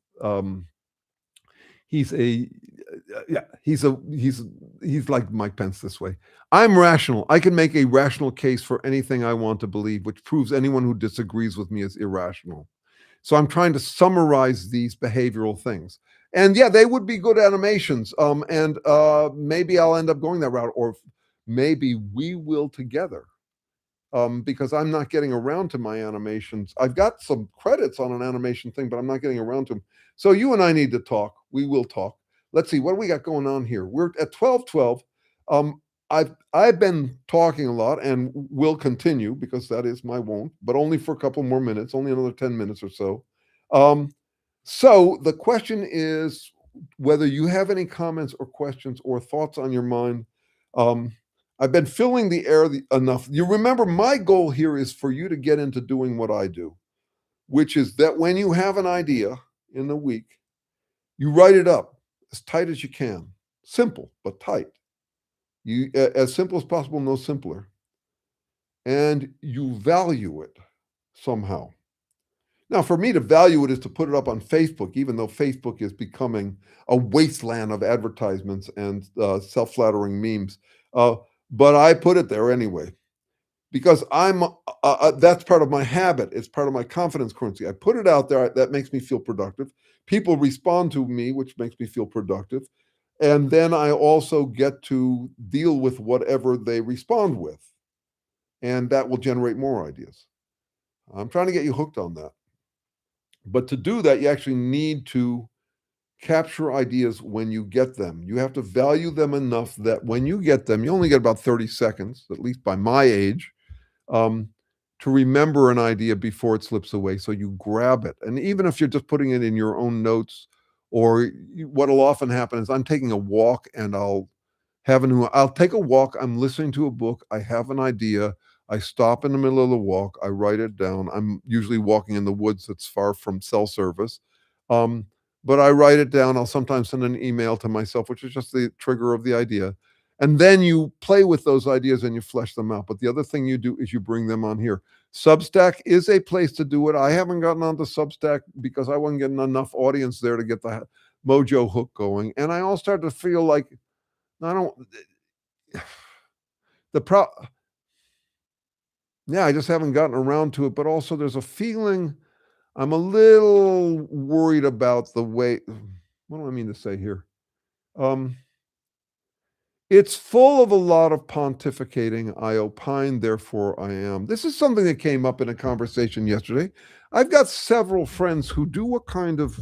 Speaker 1: He's a, yeah, he's like Mike Pence this way. I'm rational. I can make a rational case for anything I want to believe, which proves anyone who disagrees with me is irrational. So I'm trying to summarize these behavioral things. And yeah, they would be good animations. And maybe I'll end up going that route, or maybe we will together. Because I'm not getting around to my animations. I've got some credits on an animation thing, but I'm not getting around to them. So you and I need to talk. We will talk. Let's see, what do we got going on here? We're at 12:12. Um, I've been talking a lot and will continue because that is my wont, but only for a couple more minutes, only another 10 minutes or so. So the question is whether you have any comments or questions or thoughts on your mind. Um, I've been filling the air enough. You remember, my goal here is for you to get into doing what I do, which is that when you have an idea in the week, you write it up as tight as you can. Simple, but tight. You as simple as possible, no simpler. And you value it somehow. Now, for me to value it is to put it up on Facebook, even though Facebook is becoming a wasteland of advertisements and self-flattering memes. But I put it there anyway because that's part of my habit. It's part of my confidence currency. I put it out there. That makes me feel productive. People respond to me, which makes me feel productive. And then I also get to deal with whatever they respond with. And that will generate more ideas. I'm trying to get you hooked on that. But to do that, you actually need to capture ideas when you get them. You have to value them enough that when you get them, you only get about 30 seconds, at least by my age, to remember an idea before it slips away. So you grab it. And even if you're just putting it in your own notes, or what'll often happen is I'm taking a walk and I'll take a walk, I'm listening to a book, I have an idea, I stop in the middle of the walk, I write it down. I'm usually walking in the woods that's far from cell service. But I write it down. I'll sometimes send an email to myself, which is just the trigger of the idea. And then you play with those ideas and you flesh them out. But the other thing you do is you bring them on here. Substack is a place to do it. I haven't gotten onto Substack because I wasn't getting enough audience there to get the mojo hook going. And I all started to feel like I don't the pro yeah, I just haven't gotten around to it. But also there's a feeling I'm a little worried about the way, what do I mean to say here? It's full of a lot of pontificating. I opine, therefore I am. This is something that came up in a conversation yesterday. I've got several friends who do a kind of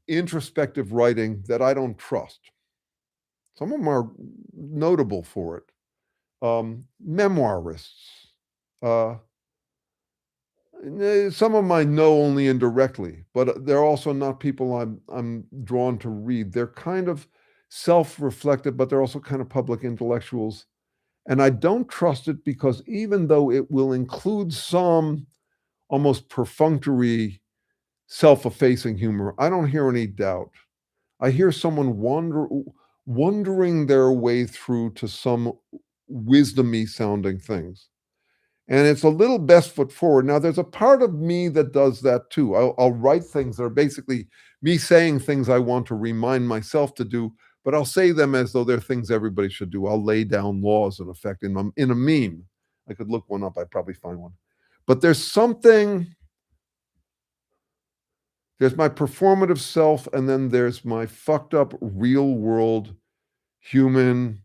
Speaker 1: introspective writing that I don't trust. Some of them are notable for it. Memoirists. Uh, some of them I know only indirectly, but they're also not people I'm drawn to read. They're kind of self-reflective, but they're also kind of public intellectuals. And I don't trust it because even though it will include some almost perfunctory self-effacing humor, I don't hear any doubt. I hear someone wondering their way through to some wisdomy sounding things. And it's a little best foot forward. Now, there's a part of me that does that too. I'll write things that are basically me saying things I want to remind myself to do, but I'll say them as though they're things everybody should do. I'll lay down laws in effect in a meme. I could look one up. I'd probably find one. But there's my performative self, and then there's my fucked up real world human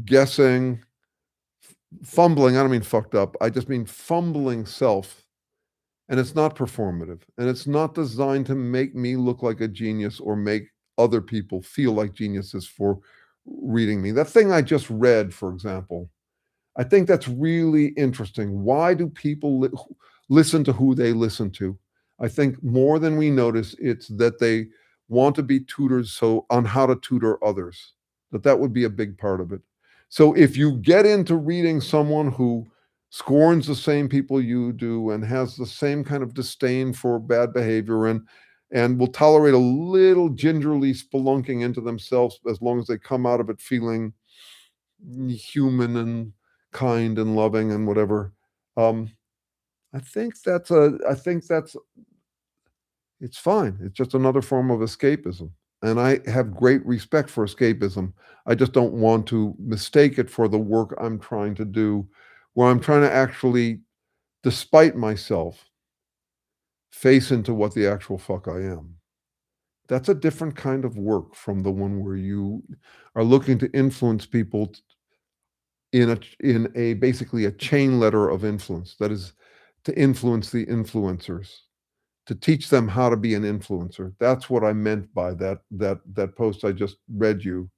Speaker 1: guessing, fumbling. I don't mean fucked up. I just mean fumbling self. And it's not performative. And it's not designed to make me look like a genius or make other people feel like geniuses for reading me. That thing I just read, for example, I think that's really interesting. Why do people listen to who they listen to? I think more than we notice, it's that they want to be tutors on how to tutor others. That would be a big part of it. So if you get into reading someone who scorns the same people you do and has the same kind of disdain for bad behavior and and will tolerate a little gingerly spelunking into themselves as long as they come out of it feeling human and kind and loving and whatever. Um, I think that's it's fine. It's just another form of escapism. And I have great respect for escapism. I just don't want to mistake it for the work I'm trying to do, where I'm trying to actually, despite myself, face into what the actual fuck I am. That's a different kind of work from the one where you are looking to influence people in a basically a chain letter of influence. That is to influence the influencers, to teach them how to be an influencer. That's what I meant by that post I just read you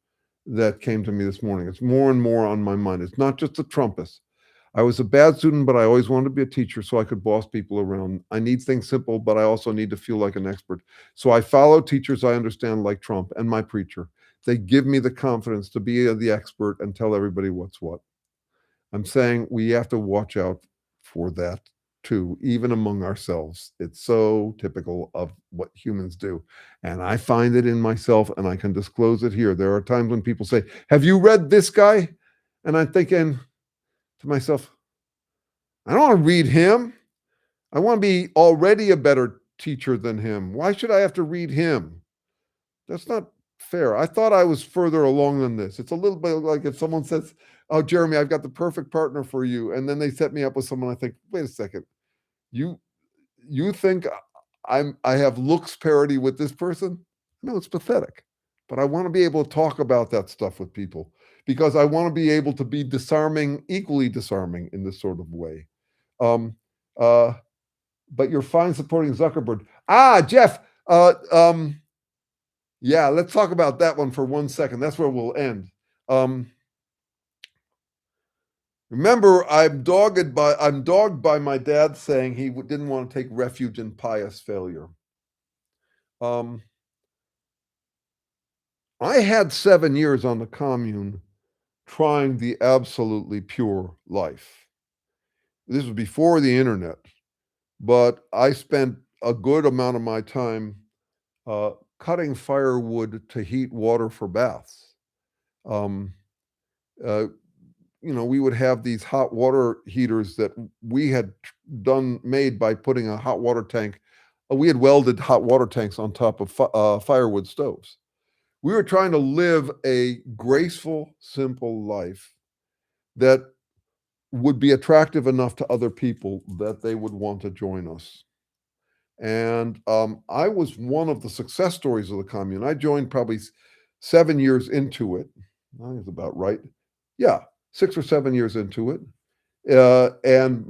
Speaker 1: that came to me this morning. It's more and more on my mind. It's not just the Trumpists. I was a bad student, but I always wanted to be a teacher so I could boss people around. I need things simple, but I also need to feel like an expert. So I follow teachers I understand, like Trump and my preacher. They give me the confidence to be the expert and tell everybody what's what. I'm saying we have to watch out for that too, even among ourselves. It's so typical of what humans do. And I find it in myself, and I can disclose it here. There are times when people say, "Have you read this guy?" And I'm thinking to myself, I don't want to read him. I want to be already a better teacher than him. Why should I have to read him? That's not fair. I thought I was further along than this. It's a little bit like if someone says, "Oh, Jeremy, I've got the perfect partner for you," and then they set me up with someone. I think, wait a second, you you think I have looks parity with this person? No, it's pathetic. But I want to be able to talk about that stuff with people because I want to be able to be disarming, equally disarming in this sort of way. Um, uh, but you're fine supporting Zuckerberg. Ah, Jeff. Yeah, let's talk about that one for 1 second. That's where we'll end. Um, remember, I'm dogged by my dad saying he didn't want to take refuge in pious failure. Um, I had 7 years on the commune trying the absolutely pure life. This was before the internet, but I spent a good amount of my time cutting firewood to heat water for baths. Um, uh, we would have these hot water heaters that we had made by putting a hot water tank. We had welded hot water tanks on top of firewood stoves. We were trying to live a graceful, simple life that would be attractive enough to other people that they would want to join us. And I was one of the success stories of the commune. I joined probably 7 years into it. I think it's about right. Yeah, 6 or 7 years into it. And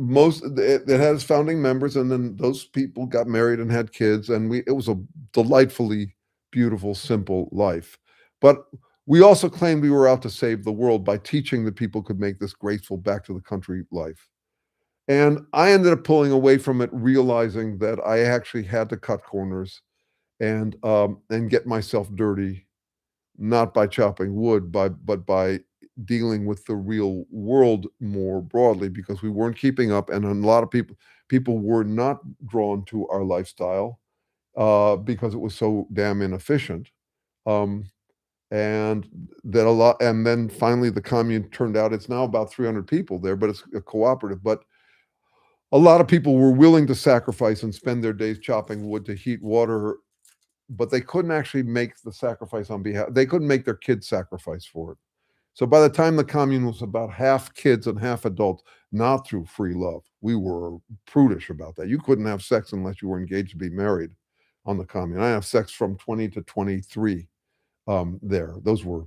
Speaker 1: it has founding members, and then those people got married and had kids, and it was a delightfully beautiful, simple life. But we also claimed we were out to save the world by teaching that people could make this graceful back to the country life. And I ended up pulling away from it, realizing that I actually had to cut corners and get myself dirty, not by chopping wood, but by dealing with the real world more broadly, because we weren't keeping up, and a lot of people were not drawn to our lifestyle because it was so damn inefficient. Um, and and then finally the commune turned out. It's now about 300 people there, but it's a cooperative. But a lot of people were willing to sacrifice and spend their days chopping wood to heat water, but they couldn't actually make the sacrifice on behalf. They couldn't make their kids sacrifice for it. So by the time the commune was about half kids and half adults, not through free love, we were prudish about that. You couldn't have sex unless you were engaged to be married on the commune. I have sex from 20 to 23 there. Those were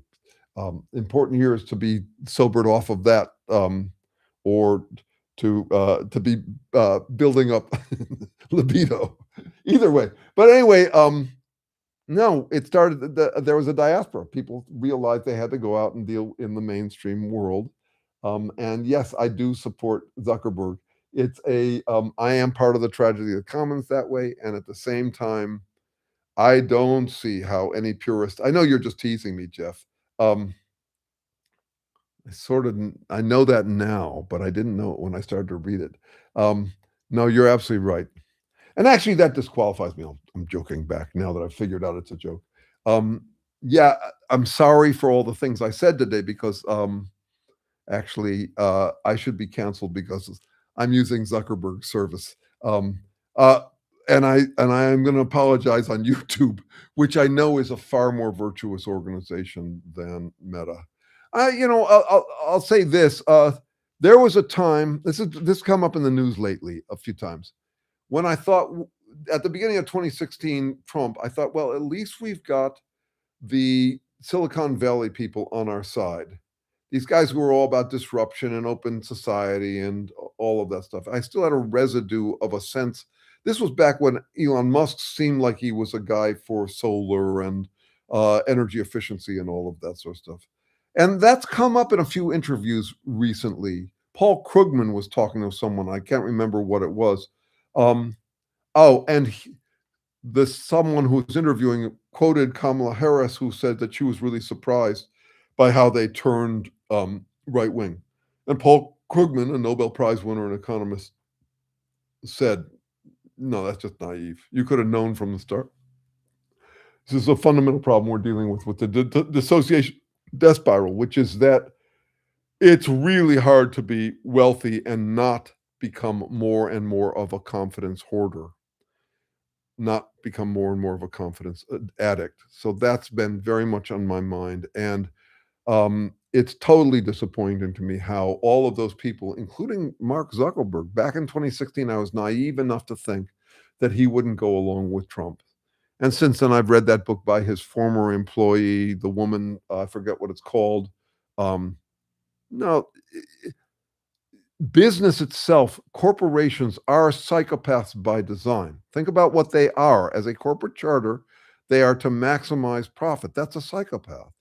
Speaker 1: important years to be sobered off of that, or to be building up libido. Either way, but anyway, no, it started. There was a diaspora. People realized they had to go out and deal in the mainstream world. And yes, I do support Zuckerberg. I am part of the tragedy of the commons that way, and at the same time, I don't see how any purist. I know you're just teasing me, Jeff. Um, I know that now, but I didn't know it when I started to read it. No, you're absolutely right. And actually, that disqualifies me. I'm joking back now that I've figured out it's a joke. Um, yeah, I'm sorry for all the things I said today because actually I should be canceled because I'm using Zuckerberg's service. Um, uh, and I am going to apologize on YouTube, which I know is a far more virtuous organization than Meta. I'll say this: there was a time. This come up in the news lately a few times when I thought at the beginning of 2016 Trump. I thought, well, at least we've got the Silicon Valley people on our side. These guys who were all about disruption and open society and all of that stuff. I still had a residue of a sense. This was back when Elon Musk seemed like he was a guy for solar and energy efficiency and all of that sort of stuff. And that's come up in a few interviews recently. Paul Krugman was talking to someone, I can't remember what it was. Um, and someone who was interviewing quoted Kamala Harris, who said that she was really surprised by how they turned right wing. And Paul Krugman, a Nobel Prize winner and economist, said, "No, that's just naive. You could have known from the start. This is a fundamental problem we're dealing with the dissociation death spiral, which is that it's really hard to be wealthy and not become more and more of a confidence hoarder, not become more and more of a confidence addict." So that's been very much on my mind. And it's totally disappointing to me how all of those people, including Mark Zuckerberg, back in 2016, I was naive enough to think that he wouldn't go along with Trump. And since then, I've read that book by his former employee, the woman, I forget what it's called. Um, no, business itself, corporations are psychopaths by design. Think about what they are. As a corporate charter, they are to maximize profit. That's a psychopath.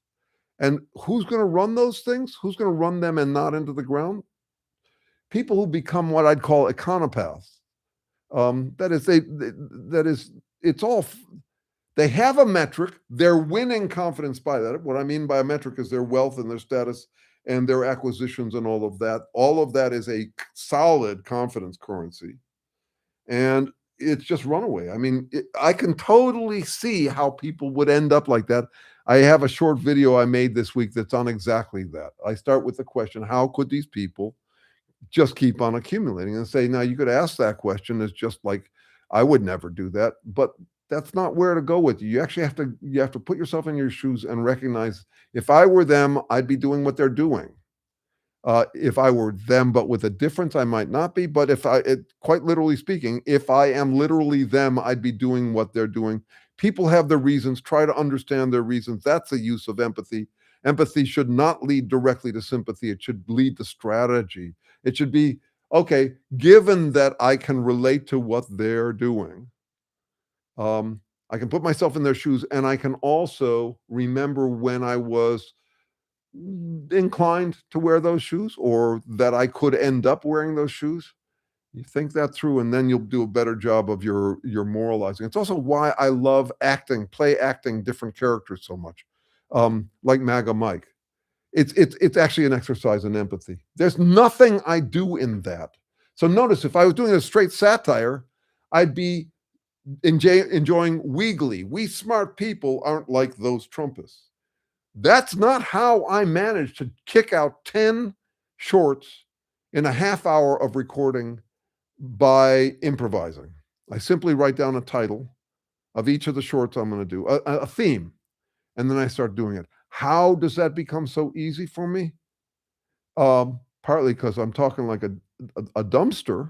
Speaker 1: And who's going to run those things? Who's going to run them and not into the ground? People who become what I'd call econopaths. That is, it's all, they have a metric. They're winning confidence by that. What I mean by a metric is their wealth and their status and their acquisitions and all of that. All of that is a solid confidence currency. And it's just runaway. I mean, I can totally see how people would end up like that. I have a short video I made this week that's on exactly that. I start with the question, how could these people just keep on accumulating? And say, now you could ask that question. It's just like, I would never do that, but that's not where to go with you. You actually have to put yourself in your shoes and recognize, if I were them, I'd be doing what they're doing. If I were them, but with a difference, I might not be. But quite literally speaking, if I am literally them, I'd be doing what they're doing. People have their reasons. Try to understand their reasons. That's a use of empathy. Empathy should not lead directly to sympathy. It should lead to strategy. It should be, okay, given that I can relate to what they're doing, I can put myself in their shoes, and I can also remember when I was inclined to wear those shoes, or that I could end up wearing those shoes. You think that through, and then you'll do a better job of your moralizing. It's also why I love play acting different characters so much, like MAGA Mike. It's actually an exercise in empathy. There's nothing I do in that. So notice, if I was doing a straight satire, I'd be enjoying Weegly. We smart people aren't like those Trumpists. That's not how I managed to kick out 10 shorts in a half hour of recording by improvising. I simply write down a title of each of the shorts I'm going to do, a theme, and then I start doing it. How does that become so easy for me? Partly because I'm talking like a dumpster,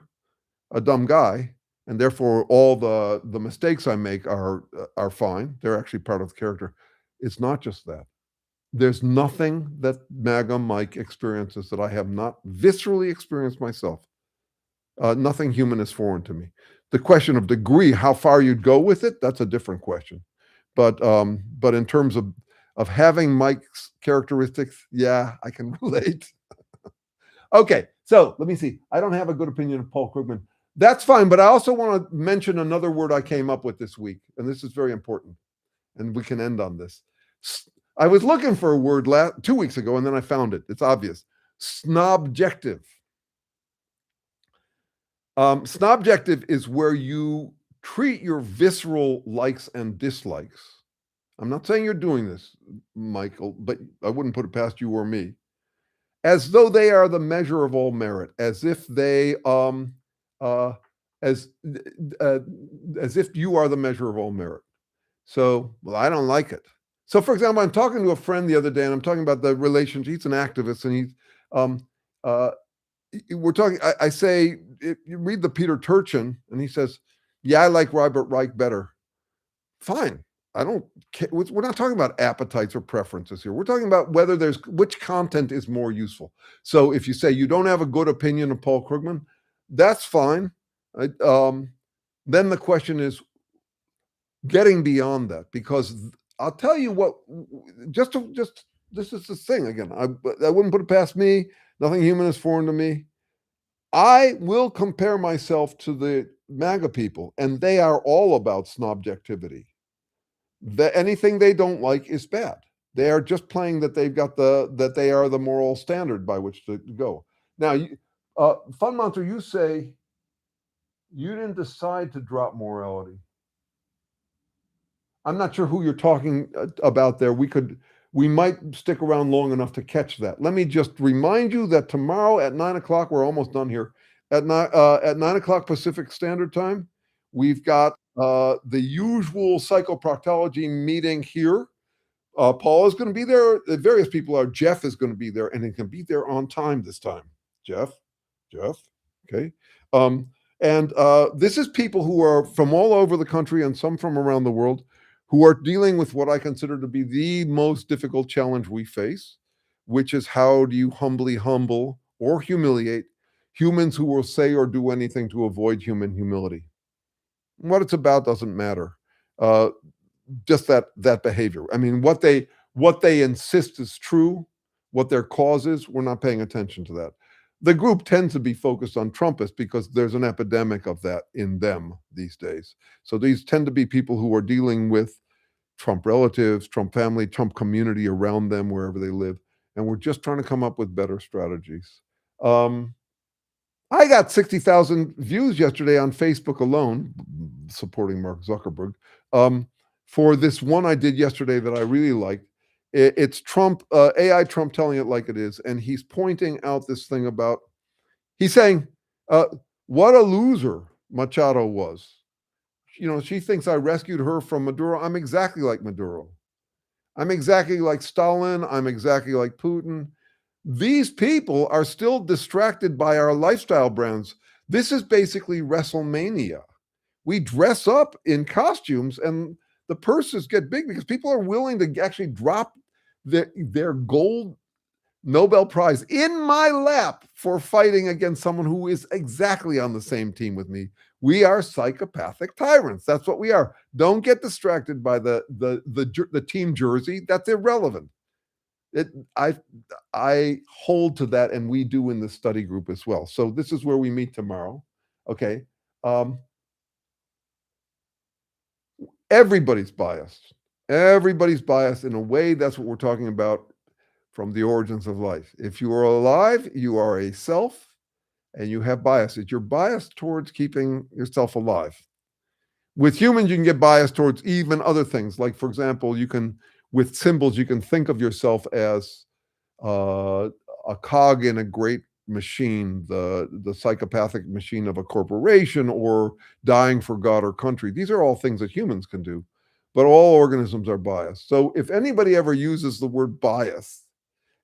Speaker 1: a dumb guy, and therefore all the mistakes I make are fine. They're actually part of the character. It's not just that. There's nothing that MAGA Mike experiences that I have not viscerally experienced myself. Nothing human is foreign to me. The question of degree, how far you'd go with it, that's a different question. But in terms of having Mike's characteristics, yeah, I can relate. Okay, so let me see. I don't have a good opinion of Paul Krugman. That's fine, but I also want to mention another word I came up with this week, and this is very important, and we can end on this. I was looking for a word 2 weeks ago, and then I found it. It's obvious. Snobjective. Snobjective is where you treat your visceral likes and dislikes. I'm not saying you're doing this, Michael, but I wouldn't put it past you or me, as though they are the measure of all merit, as if they uh as uh, as if you are the measure of all merit. So, well, I don't like it. So, for example, I'm talking to a friend the other day, and I'm talking about the relationship. He's an activist, and he's uh we're talking. I say, you read the Peter Turchin, and he says, "Yeah, I like Robert Reich better." Fine. I don't care. We're not talking about appetites or preferences here. We're talking about whether there's which content is more useful. So if you say you don't have a good opinion of Paul Krugman, that's fine. Right? Then the question is getting beyond that, because I'll tell you what. Just this is the thing again. I wouldn't put it past me. Nothing human is foreign to me. I will compare myself to the MAGA people, and they are all about snobjectivity. Anything they don't like is bad. They are just playing that that they are the moral standard by which to go. Now, Fun Monster, you say you didn't decide to drop morality. I'm not sure who you're talking about there. We might stick around long enough to catch that. Let me just remind you that tomorrow at 9 o'clock, we're almost done here. At 9 o'clock Pacific Standard Time, we've got the usual psychoproctology meeting here. Paul is going to be there. Various people are. Jeff is going to be there, and he can be there on time this time. Jeff, okay. And this is people who are from all over the country and some from around the world who are dealing with what I consider to be the most difficult challenge we face, which is how do you humbly humble or humiliate humans who will say or do anything to avoid human humility. What it's about doesn't matter. Uh, just that behavior. I mean, what they insist is true, what their cause is, we're not paying attention to that. The group tends to be focused on Trumpists because there's an epidemic of that in them these days. So these tend to be people who are dealing with Trump relatives, Trump family, Trump community around them, wherever they live. And we're just trying to come up with better strategies. I got 60,000 views yesterday on Facebook alone, supporting Mark Zuckerberg, for this one I did yesterday that I really liked. It's Trump, AI Trump telling it like it is. And he's pointing out this thing about, he's saying, what a loser Machado was. You know, she thinks I rescued her from Maduro. I'm exactly like Maduro. I'm exactly like Stalin. I'm exactly like Putin. These people are still distracted by our lifestyle brands. This is basically WrestleMania. We dress up in costumes and the purses get big because people are willing to actually drop their gold Nobel Prize in my lap for fighting against someone who is exactly on the same team with me. We are psychopathic tyrants. That's what we are. Don't get distracted by the team jersey. That's irrelevant. I hold to that, and we do in the study group as well. So this is where we meet tomorrow. Okay. Everybody's biased. Everybody's biased in a way. That's what we're talking about from the origins of life. If you are alive, you are a self, and you have biases. You're biased towards keeping yourself alive. With humans, you can get biased towards even other things. Like, for example, with symbols, you can think of yourself as a cog in a great machine, the psychopathic machine of a corporation, or dying for God or country. These are all things that humans can do, but all organisms are biased. So if anybody ever uses the word bias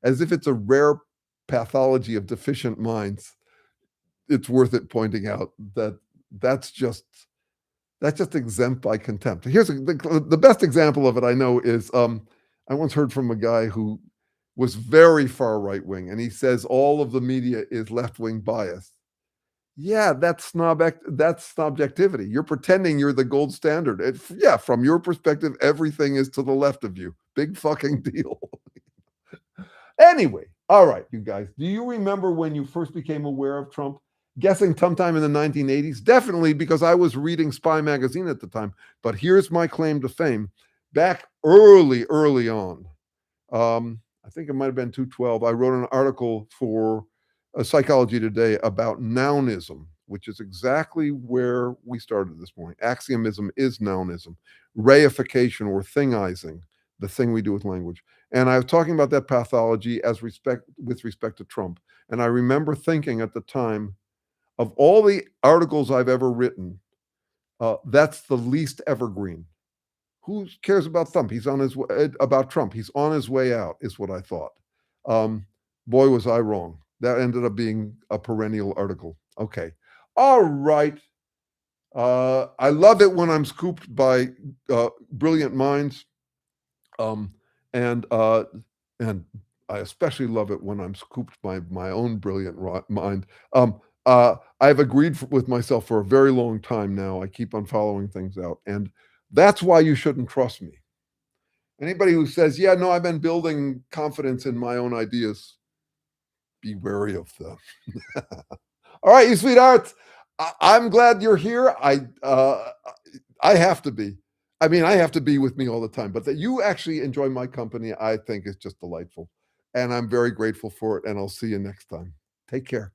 Speaker 1: as if it's a rare pathology of deficient minds, it's worth it pointing out that that's just exempt by contempt. Here's the best example of it I know is I once heard from a guy who was very far right wing, and he says all of the media is left wing biased. Yeah, that's snobjectivity. You're pretending you're the gold standard. Yeah, from your perspective, everything is to the left of you. Big fucking deal. Anyway, all right, you guys. Do you remember when you first became aware of Trump? Guessing sometime in the 1980s? Definitely, because I was reading Spy magazine at the time. But here's my claim to fame. Back early on, I think it might have been 2012, I wrote an article for Psychology Today about nounism, which is exactly where we started this morning. Axiomism is nounism, reification or thingizing, the thing we do with language. And I was talking about that pathology with respect to Trump. And I remember thinking at the time, of all the articles I've ever written, that's the least evergreen. Who cares about Trump? He's on his way, about Trump. He's on his way out, is what I thought. Boy, was I wrong. That ended up being a perennial article. Okay. All right. I love it when I'm scooped by brilliant minds. Um, and I especially love it when I'm scooped by my own brilliant mind. I've agreed with myself for a very long time now. I keep on following things out. And that's why you shouldn't trust me. Anybody who says, yeah, no, I've been building confidence in my own ideas, be wary of them. All right, you sweethearts. I'm glad you're here. I have to be. I mean, I have to be with me all the time, but that you actually enjoy my company, I think is just delightful. And I'm very grateful for it. And I'll see you next time. Take care.